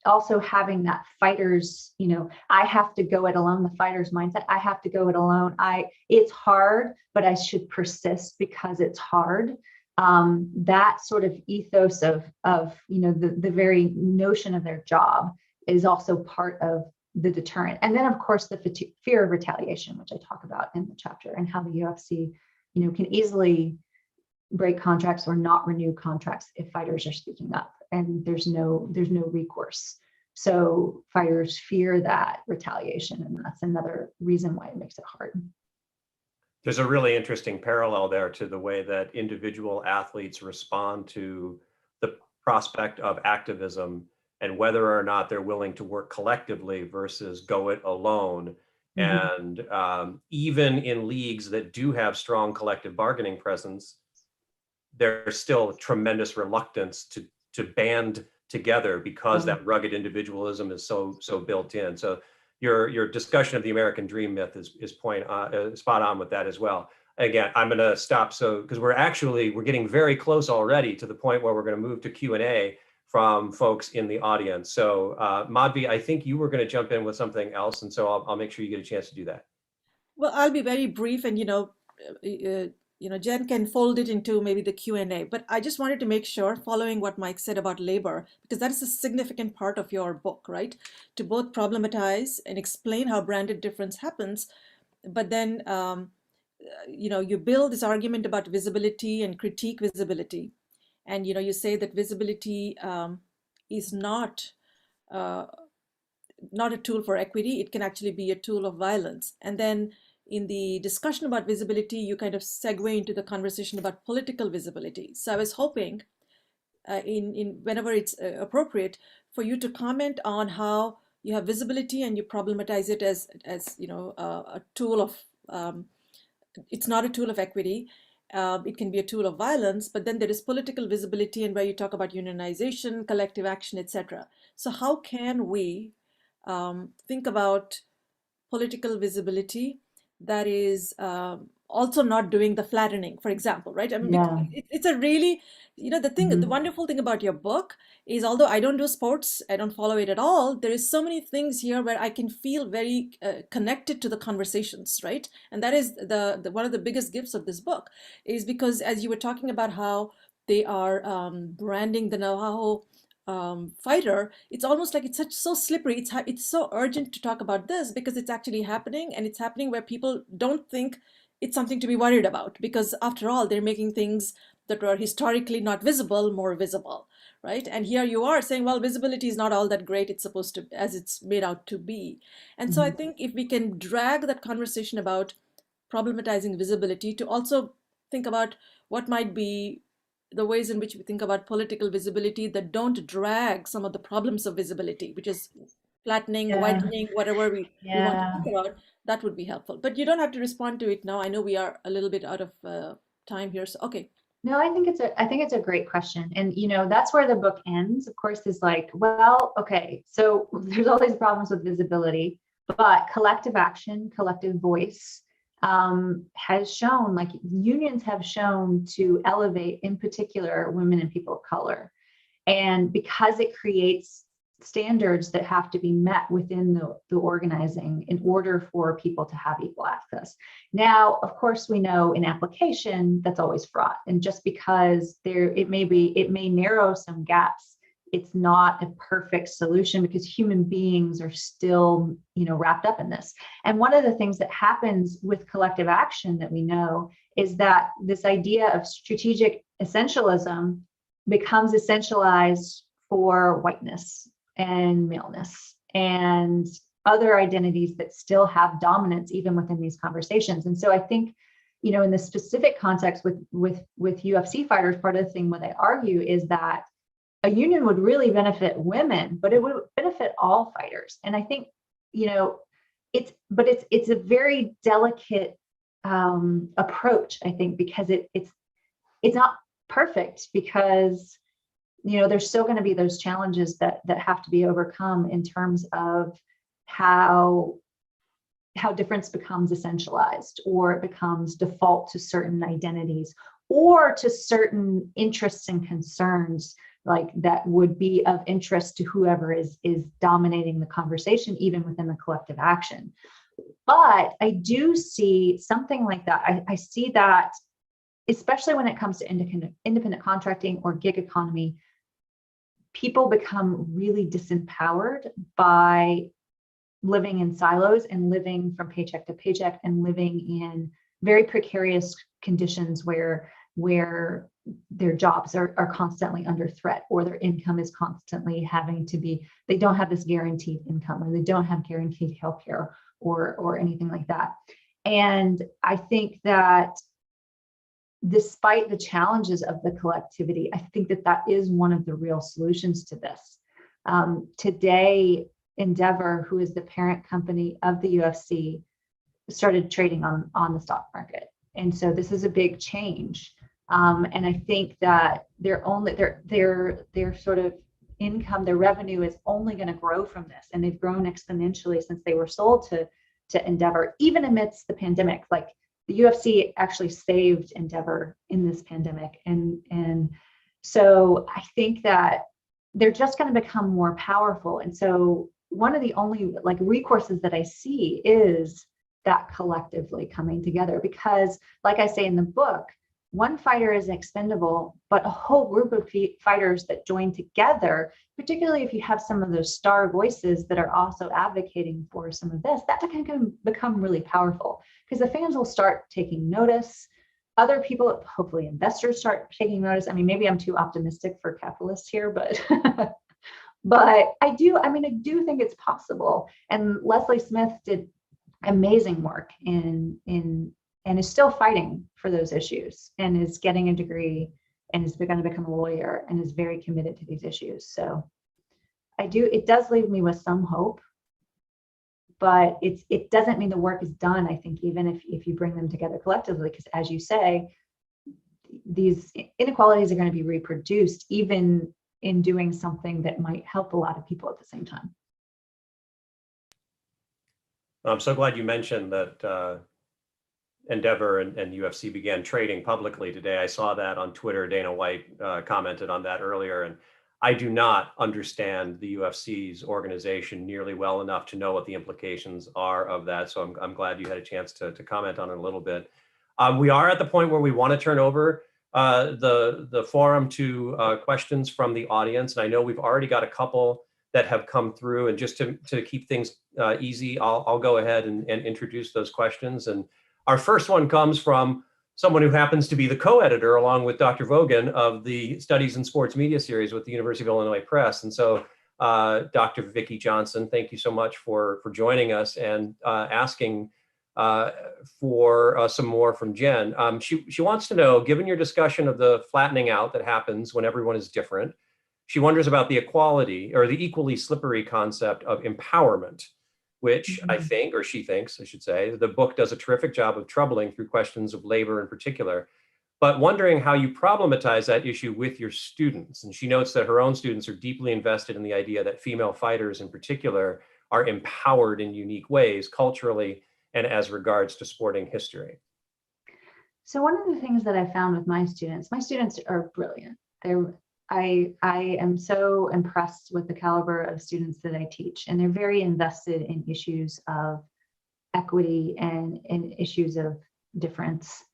also having that fighter's, I have to go it alone, the fighter's mindset, I have to go it alone. It's hard, but I should persist because it's hard. That sort of ethos of the very notion of their job is also part of the deterrent. And then of course the fear of retaliation, which I talk about in the chapter, and how the UFC, can easily break contracts or not renew contracts if fighters are speaking up, and there's no recourse. So fighters fear that retaliation, and that's another reason why it makes it hard. There's a really interesting parallel there to the way that individual athletes respond to the prospect of activism and whether or not they're willing to work collectively versus go it alone. Mm-hmm. And even in leagues that do have strong collective bargaining presence, there's still tremendous reluctance to band together because that rugged individualism is so built in. So your discussion of the American dream myth is spot on with that as well. Again, I'm going to stop because we're getting very close already to the point where we're going to move to Q&A from folks in the audience. So Madvi, I think you were going to jump in with something else, and so I'll make sure you get a chance to do that. Well, I'll be very brief, and Jen can fold it into maybe the Q&A, but I just wanted to make sure, following what Mike said about labor, because that is a significant part of your book, right? To both problematize and explain how branded difference happens, but then, you build this argument about visibility and critique visibility. And, you say that visibility is not a tool for equity. It can actually be a tool of violence. And then in the discussion about visibility, you kind of segue into the conversation about political visibility. So I was hoping in whenever it's appropriate, for you to comment on how you have visibility and you problematize it as a tool of it's not a tool of equity. It can be a tool of violence, but then there is political visibility, and where you talk about unionization, collective action, etc. So how can we think about political visibility that is also not doing the flattening, for example, right? I mean, Yeah. it's a really, the thing, the Mhm. wonderful thing about your book is, although I don't do sports, I don't follow it at all, there is so many things here where I can feel very connected to the conversations, right? And that is the one of the biggest gifts of this book, is because as you were talking about how they are branding the Navajo fighter, it's almost like it's so slippery. It's so urgent to talk about this because it's actually happening, and it's happening where people don't think it's something to be worried about, because after all, they're making things that were historically not visible more visible, right? And here you are saying, well, visibility is not all that great. It's supposed to, as it's made out to be. And so I Mhm. think if we can drag that conversation about problematizing visibility to also think about what might be the ways in which we think about political visibility that don't drag some of the problems of visibility, which is flattening, Yeah. widening, whatever we want to Yeah. think about, that would be helpful. But you don't have to respond to it now. I know we are a little bit out of time here. So, okay. No, I think it's a great question. And that's where the book ends, of course, is like, well, okay, so there's all these problems with visibility, but collective action, collective voice has shown, like unions have shown, to elevate, in particular, women and people of color. And because it creates standards that have to be met within the organizing in order for people to have equal access. Now, of course, we know in application that's always fraught. And just because it may narrow some gaps, it's not a perfect solution, because human beings are still, wrapped up in this. And one of the things that happens with collective action that we know is that this idea of strategic essentialism becomes essentialized for whiteness and maleness and other identities that still have dominance even within these conversations. And so I think, in the specific context with UFC fighters, part of the thing what I argue is that a union would really benefit women, but it would benefit all fighters. And I think, it's a very delicate approach, I think, because it's not perfect, because there's still going to be those challenges that have to be overcome in terms of how difference becomes essentialized, or it becomes default to certain identities or to certain interests and concerns, like that would be of interest to whoever is dominating the conversation, even within the collective action. But I do see something like that. I see that, especially when it comes to independent contracting or gig economy, people become really disempowered by living in silos and living from paycheck to paycheck and living in very precarious conditions where their jobs are constantly under threat, or their income is constantly having to be, they don't have this guaranteed income, or they don't have guaranteed healthcare or anything like that. And I think that despite the challenges of the collectivity, I think that is one of the real solutions to this. Today, Endeavor, who is the parent company of the UFC, started trading on the stock market. And so this is a big change. And I think that their sort of income, their revenue is only going to grow from this. And they've grown exponentially since they were sold to Endeavor, even amidst the pandemic. Like, the UFC actually saved Endeavor in this pandemic. And so I think that they're just going to become more powerful. And so one of the only recourses that I see is that collectively coming together, because like I say in the book, one fighter is expendable, but a whole group of fighters that join together, particularly if you have some of those star voices that are also advocating for some of this, that can become really powerful, because the fans will start taking notice. Other people, hopefully investors, start taking notice. I mean, maybe I'm too optimistic for capitalists here, but but I do think it's possible. And Leslie Smith did amazing work and is still fighting for those issues, and is getting a degree and is going to become a lawyer and is very committed to these issues. So it does leave me with some hope, but it doesn't mean the work is done. I think even if you bring them together collectively, because as you say, these inequalities are going to be reproduced even in doing something that might help a lot of people at the same time. I'm so glad you mentioned that Endeavor and UFC began trading publicly today. I saw that on Twitter. Dana White commented on that earlier, and I do not understand the UFC's organization nearly well enough to know what the implications are of that. So I'm glad you had a chance to comment on it a little bit. We are at the point where we want to turn over the forum to questions from the audience. And I know we've already got a couple that have come through. And just to keep things easy, I'll go ahead and introduce those questions. And our first one comes from someone who happens to be the co-editor, along with Dr. Vogen, of the Studies in Sports Media series with the University of Illinois Press. And so, Dr. Vicki Johnson, thank you so much for joining us and asking for some more from Jen. She wants to know, given your discussion of the flattening out that happens when everyone is different, she wonders about the equality or the equally slippery concept of empowerment, which I think, or she thinks, I should say, the book does a terrific job of troubling through questions of labor in particular, but wondering how you problematize that issue with your students. And she notes that her own students are deeply invested in the idea that female fighters in particular are empowered in unique ways culturally and as regards to sporting history. So one of the things that I found with my students are brilliant. I am so impressed with the caliber of students that I teach, and they're very invested in issues of equity and issues of difference.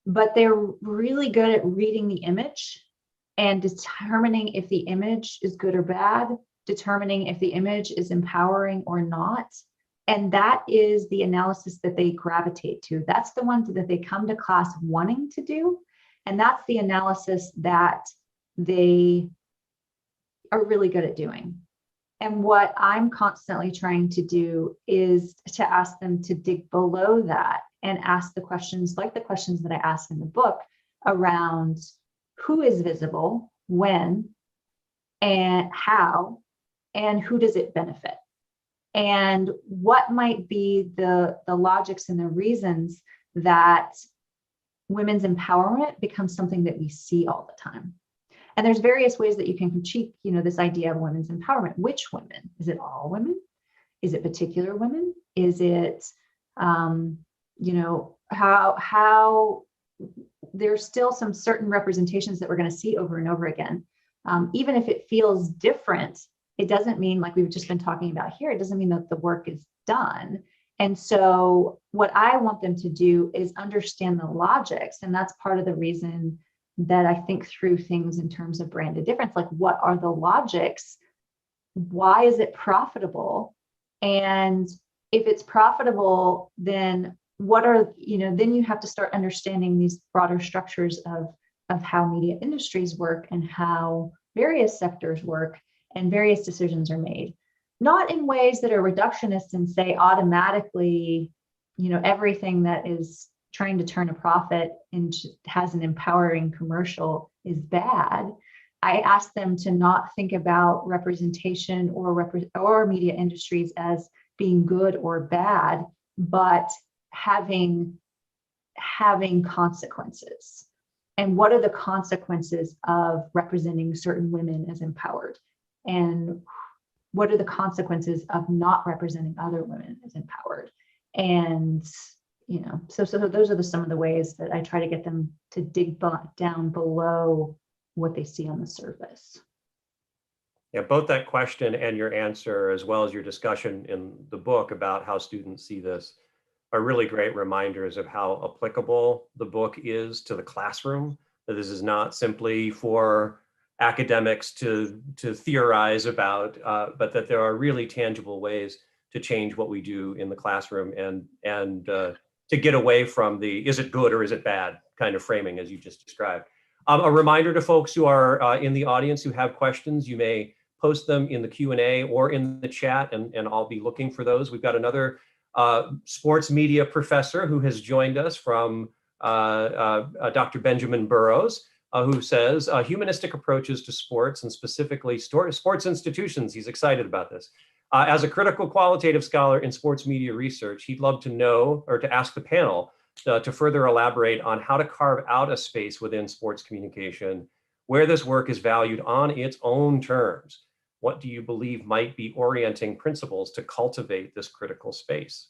But they're really good at reading the image and determining if the image is good or bad, determining if the image is empowering or not. And that is the analysis that they gravitate to. That's the one that they come to class wanting to do. And that's the analysis that they are really good at doing. And what I'm constantly trying to do is to ask them to dig below that and ask the questions like the questions that I ask in the book around who is visible, when, and how, and who does it benefit? And what might be the logics and the reasons that women's empowerment becomes something that we see all the time. And there's various ways that you can critique, this idea of women's empowerment. Which women? Is it all women? Is it particular women? Is it, how there's still some certain representations that we're going to see over and over again. Even if it feels different, it doesn't mean, like we've just been talking about here, it doesn't mean that the work is done. And so what I want them to do is understand the logics. And that's part of the reason that I think through things in terms of branded difference, like what are the logics? Why is it profitable? And if it's profitable, then then you have to start understanding these broader structures of how media industries work and how various sectors work and various decisions are made. Not in ways that are reductionist and say automatically, everything that is trying to turn a profit and has an empowering commercial is bad. I ask them to not think about representation or media industries as being good or bad, but having consequences. And what are the consequences of representing certain women as empowered? And what are the consequences of not representing other women as empowered? And so those are some of the ways that I try to get them to dig down below what they see on the surface. Yeah, both that question and your answer, as well as your discussion in the book about how students see this, are really great reminders of how applicable the book is to the classroom. That this is not simply for academics to theorize about, but that there are really tangible ways to change what we do in the classroom and to get away from the is it good or is it bad kind of framing as you just described. A reminder to folks who are in the audience who have questions, you may post them in the Q&A or in the chat, and I'll be looking for those. We've got another sports media professor who has joined us from Dr. Benjamin Burrows, who says humanistic approaches to sports and specifically sports institutions. He's excited about this. As a critical qualitative scholar in sports media research, he'd love to know or to ask the panel to further elaborate on how to carve out a space within sports communication where this work is valued on its own terms. What do you believe might be orienting principles to cultivate this critical space?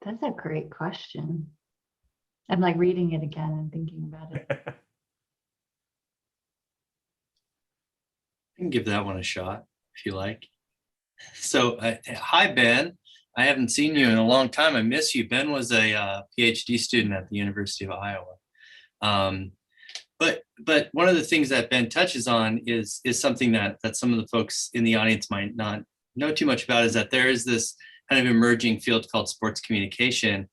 That's a great question. I'm like reading it again and thinking about it. I can give that one a shot if you like. So, hi, Ben. I haven't seen you in a long time. I miss you. Ben was a PhD student at the University of Iowa. But one of the things that Ben touches on is something that some of the folks in the audience might not know too much about, is that there is this kind of emerging field called sports communication.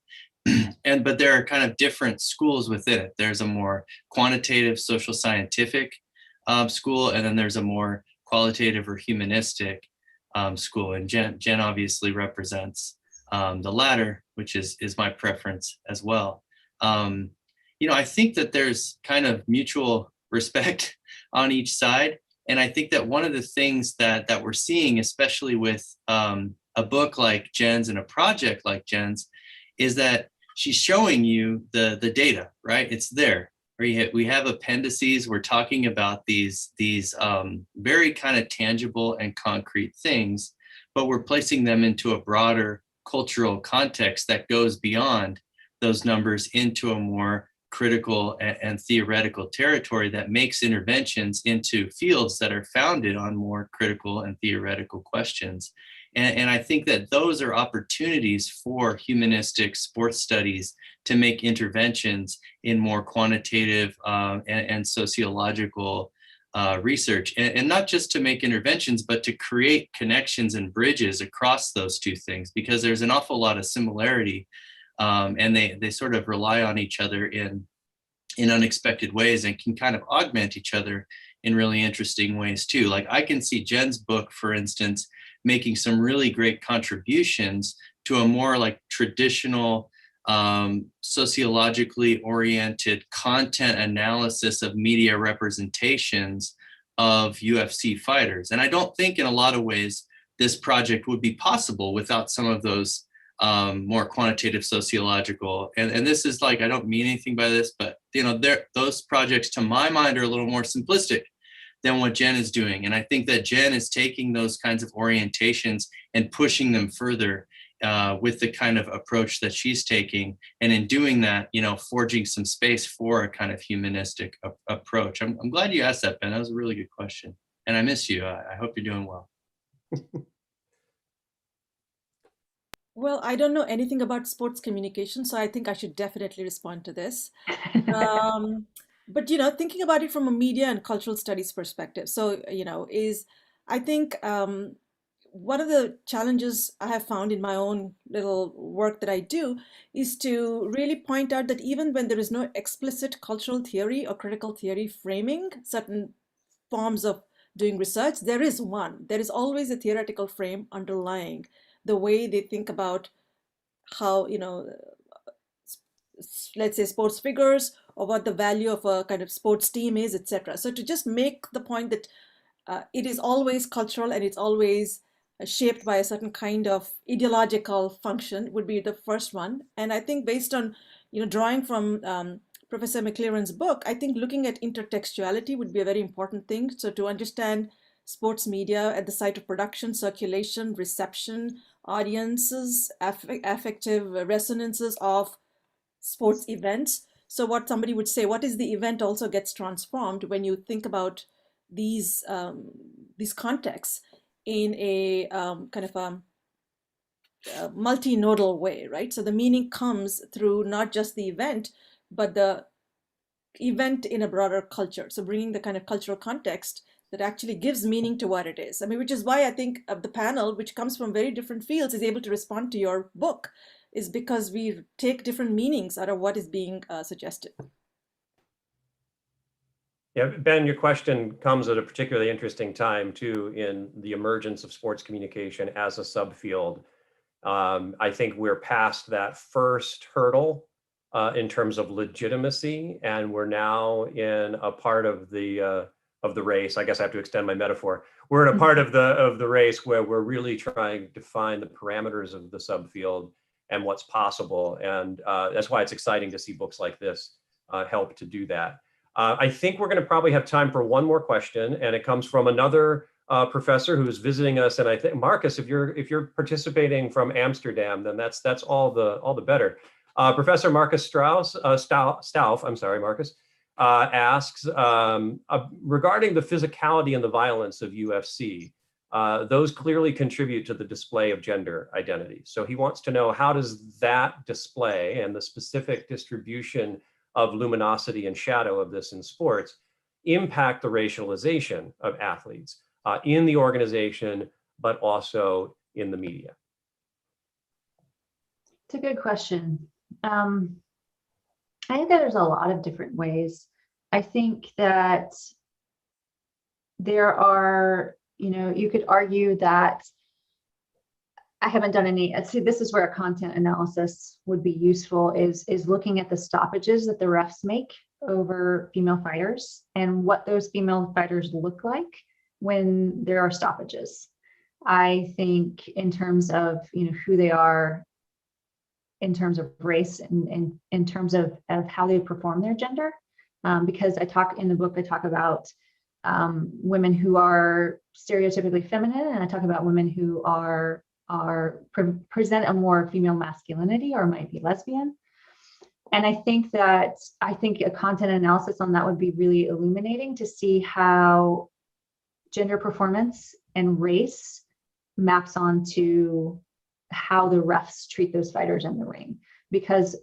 But there are kind of different schools within it. There's a more quantitative social scientific school, and then there's a more qualitative or humanistic school. And Jen obviously represents the latter, which is my preference as well. I think that there's kind of mutual respect on each side. And I think that one of the things that we're seeing, especially with a book like Jen's and a project like Jen's, is that she's showing you the data, right? It's there. We have appendices. We're talking about these very kind of tangible and concrete things, but we're placing them into a broader cultural context that goes beyond those numbers into a more critical and theoretical territory that makes interventions into fields that are founded on more critical and theoretical questions. And I think that those are opportunities for humanistic sports studies to make interventions in more quantitative and sociological research, and not just to make interventions, but to create connections and bridges across those two things, because there's an awful lot of similarity, and they sort of rely on each other in unexpected ways and can kind of augment each other in really interesting ways too. Like I can see Jen's book, for instance, making some really great contributions to a more like traditional sociologically oriented content analysis of media representations of UFC fighters. And I don't think in a lot of ways this project would be possible without some of those more quantitative sociological, and this is like, I don't mean anything by this, but those projects to my mind are a little more simplistic than what Jen is doing. And I think that Jen is taking those kinds of orientations and pushing them further with the kind of approach that she's taking. And in doing that, forging some space for a kind of humanistic approach. I'm glad you asked that, Ben. That was a really good question. And I miss you. I hope you're doing well. Well, I don't know anything about sports communication, so I think I should definitely respond to this. But thinking about it from a media and cultural studies perspective, so I think one of the challenges I have found in my own little work that I do is to really point out that even when there is no explicit cultural theory or critical theory framing certain forms of doing research, there is one. There is always a theoretical frame underlying the way they think about how, let's say sports figures, or what the value of a kind of sports team is, etc. So to just make the point that it is always cultural and it's always shaped by a certain kind of ideological function would be the first one. And I think based on, drawing from Professor Mclaren's book, I think looking at intertextuality would be a very important thing. So to understand sports media at the site of production, circulation, reception, audiences, affective resonances of sports events. So what somebody would say, what is the event also gets transformed when you think about these contexts in a kind of a multinodal way, right? So the meaning comes through not just the event, but the event in a broader culture. So bringing the kind of cultural context that actually gives meaning to what it is. I mean, which is why I think the panel, which comes from very different fields, is able to respond to your book, is because we take different meanings out of what is being suggested. Yeah, Ben, your question comes at a particularly interesting time too in the emergence of sports communication as a subfield. I think we're past that first hurdle in terms of legitimacy, and we're now in a part of the race. I guess I have to extend my metaphor. We're in a part of the race where we're really trying to define the parameters of the subfield and what's possible, and that's why it's exciting to see books like this help to do that. I think we're going to probably have time for one more question, and it comes from another professor who's visiting us. And I think, Marcus, if you're participating from Amsterdam, then that's all the better. Professor Marcus Stauff, I'm sorry, Marcus, asks regarding the physicality and the violence of UFC. Those clearly contribute to the display of gender identity. So he wants to know, how does that display and the specific distribution of luminosity and shadow of this in sports impact the racialization of athletes in the organization, but also in the media? It's a good question. I think that there's a lot of different ways. I think that there are, you could argue that I haven't done any, see, this is where a content analysis would be useful, is looking at the stoppages that the refs make over female fighters and what those female fighters look like when there are stoppages. I think in terms of, who they are, in terms of race, and in terms of how they perform their gender, because I talk in the book, I talk about women who are stereotypically feminine, and I talk about women who present a more female masculinity or might be lesbian. And I think a content analysis on that would be really illuminating to see how gender performance and race maps onto how the refs treat those fighters in the ring. Because,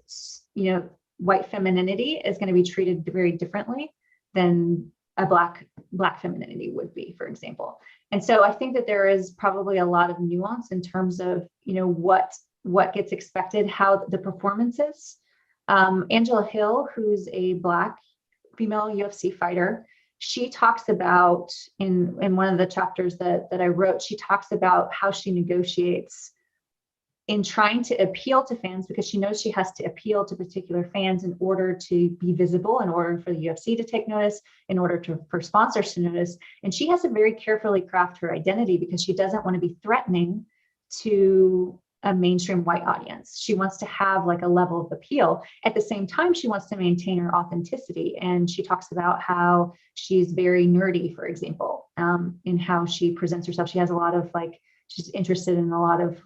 white femininity is going to be treated very differently than a black femininity would be, for example. And so I think that there is probably a lot of nuance in terms of, what gets expected, how the performance is. Angela Hill, who's a Black female UFC fighter, she talks about in one of the chapters that I wrote, she talks about how she negotiates in trying to appeal to fans, because she knows she has to appeal to particular fans in order to be visible, in order for the UFC to take notice, in order for sponsors to notice. And she has to very carefully craft her identity because she doesn't want to be threatening to a mainstream white audience. She wants to have like a level of appeal. At the same time, she wants to maintain her authenticity. And she talks about how she's very nerdy, for example, in how she presents herself. She has a lot of she's interested in a lot of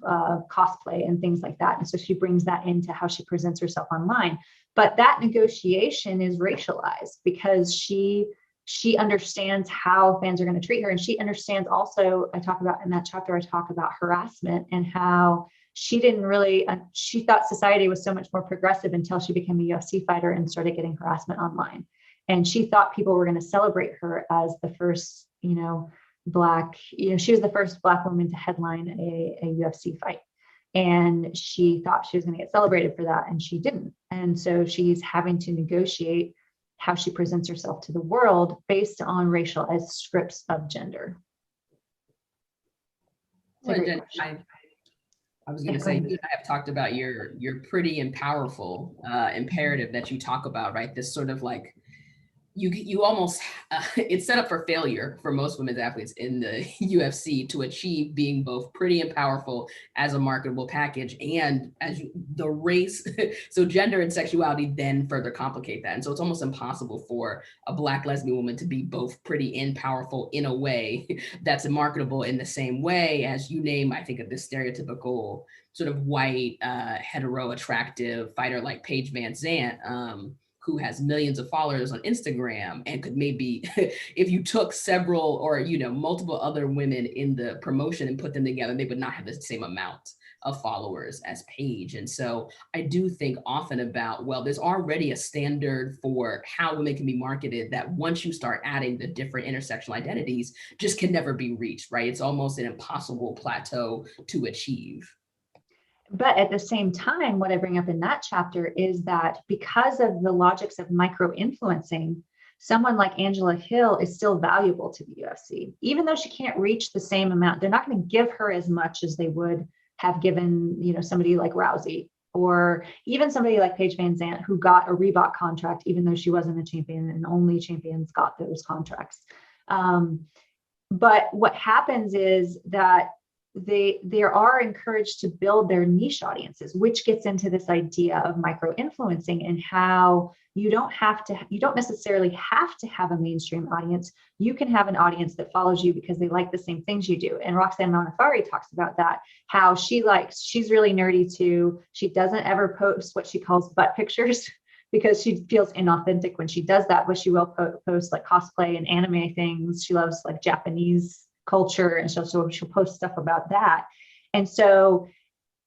cosplay and things like that. And so she brings that into how she presents herself online. But that negotiation is racialized because she understands how fans are going to treat her. And she understands also, I talk about in that chapter, I talk about harassment and how she thought society was so much more progressive until she became a UFC fighter and started getting harassment online. And she thought people were going to celebrate her as the first, Black, she was the first Black woman to headline a UFC fight. And she thought she was going to get celebrated for that, and she didn't. And so she's having to negotiate how she presents herself to the world based on racialized scripts of gender. Well, Jen, I was going to say, you and I have talked about your pretty and powerful imperative that you talk about, right? This sort of like, you almost, it's set up for failure for most women's athletes in the UFC to achieve being both pretty and powerful as a marketable package, and as the race, so gender and sexuality then further complicate that. And so it's almost impossible for a Black lesbian woman to be both pretty and powerful in a way that's marketable in the same way as you name, I think, of this stereotypical sort of white, hetero attractive fighter like Paige Van Zandt, who has millions of followers on Instagram and could maybe, if you took several or, multiple other women in the promotion and put them together, they would not have the same amount of followers as Paige. And so I do think often about, well, there's already a standard for how women can be marketed that once you start adding the different intersectional identities, just can never be reached, right? It's almost an impossible plateau to achieve. But at the same time, what I bring up in that chapter is that because of the logics of micro-influencing, someone like Angela Hill is still valuable to the UFC, even though she can't reach the same amount. They're not going to give her as much as they would have given, somebody like Rousey, or even somebody like Paige Van Zandt, who got a Reebok contract, even though she wasn't a champion, and only champions got those contracts. But what happens is that they are encouraged to build their niche audiences, which gets into this idea of micro influencing, and how you don't necessarily have to have a mainstream audience. You can have an audience that follows you because they like the same things you do. And Roxanne Modafferi talks about that, how she's really nerdy too. She doesn't ever post what she calls butt pictures because she feels inauthentic when she does that, but she will post like cosplay and anime things. She loves like Japanese culture, and she'll post stuff about that. And so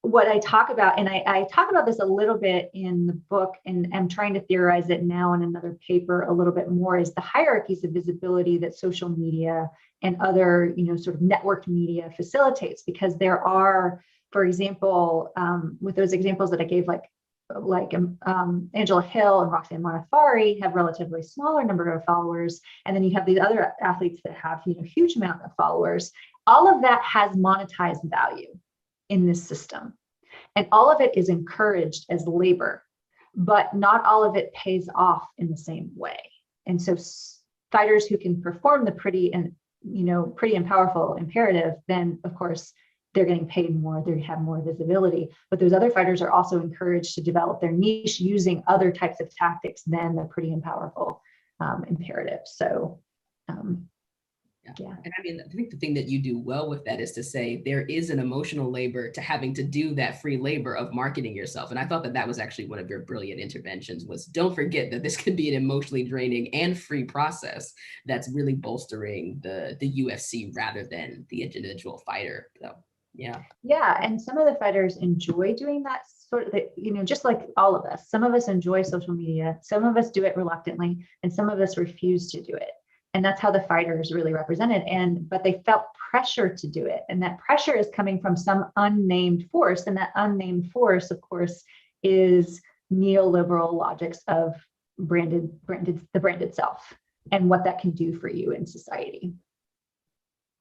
what I talk about, and I talk about this a little bit in the book, and I'm trying to theorize it now in another paper a little bit more, is the hierarchies of visibility that social media and other, sort of networked media facilitates. Because there are, for example, with those examples that I gave, like Angela Hill and Roxanne Modafferi have relatively smaller number of followers, and then you have these other athletes that have huge amount of followers. All of that has monetized value in this system, and all of it is encouraged as labor, but not all of it pays off in the same way. And so fighters who can perform the pretty and powerful imperative, then of course they're getting paid more, they have more visibility. But those other fighters are also encouraged to develop their niche using other types of tactics than the pretty and powerful imperative. So yeah. And I mean, I think the thing that you do well with that is to say there is an emotional labor to having to do that free labor of marketing yourself. And I thought that was actually one of your brilliant interventions, was don't forget that this can be an emotionally draining and free process that's really bolstering the UFC rather than the individual fighter. So yeah, and some of the fighters enjoy doing that sort of, just like all of us. Some of us enjoy social media, some of us do it reluctantly, and some of us refuse to do it. And that's how the fighters really represented. But they felt pressure to do it. And that pressure is coming from some unnamed force. And that unnamed force, of course, is neoliberal logics of the branded self, and what that can do for you in society.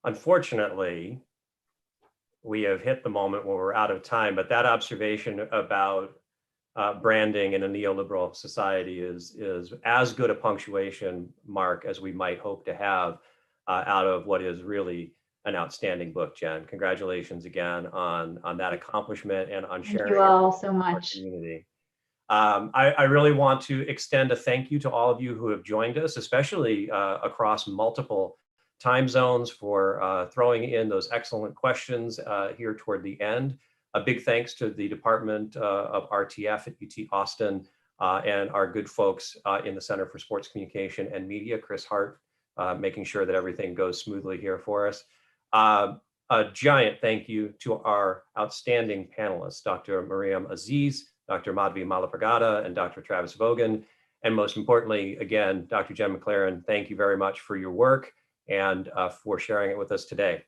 Unfortunately, we have hit the moment where we're out of time, but that observation about branding in a neoliberal society is as good a punctuation mark as we might hope to have out of what is really an outstanding book, Jen. Congratulations again on that accomplishment and on sharing. Thank you all so much. Community. I really want to extend a thank you to all of you who have joined us, especially across multiple time zones, for throwing in those excellent questions here toward the end. A big thanks to the Department of RTF at UT Austin and our good folks in the Center for Sports Communication and Media, Chris Hart, making sure that everything goes smoothly here for us. A giant thank you to our outstanding panelists, Dr. Mariam Aziz, Dr. Madvi Malpragata, and Dr. Travis Vogen. And most importantly, again, Dr. Jen Mclaren, thank you very much for your work and for sharing it with us today.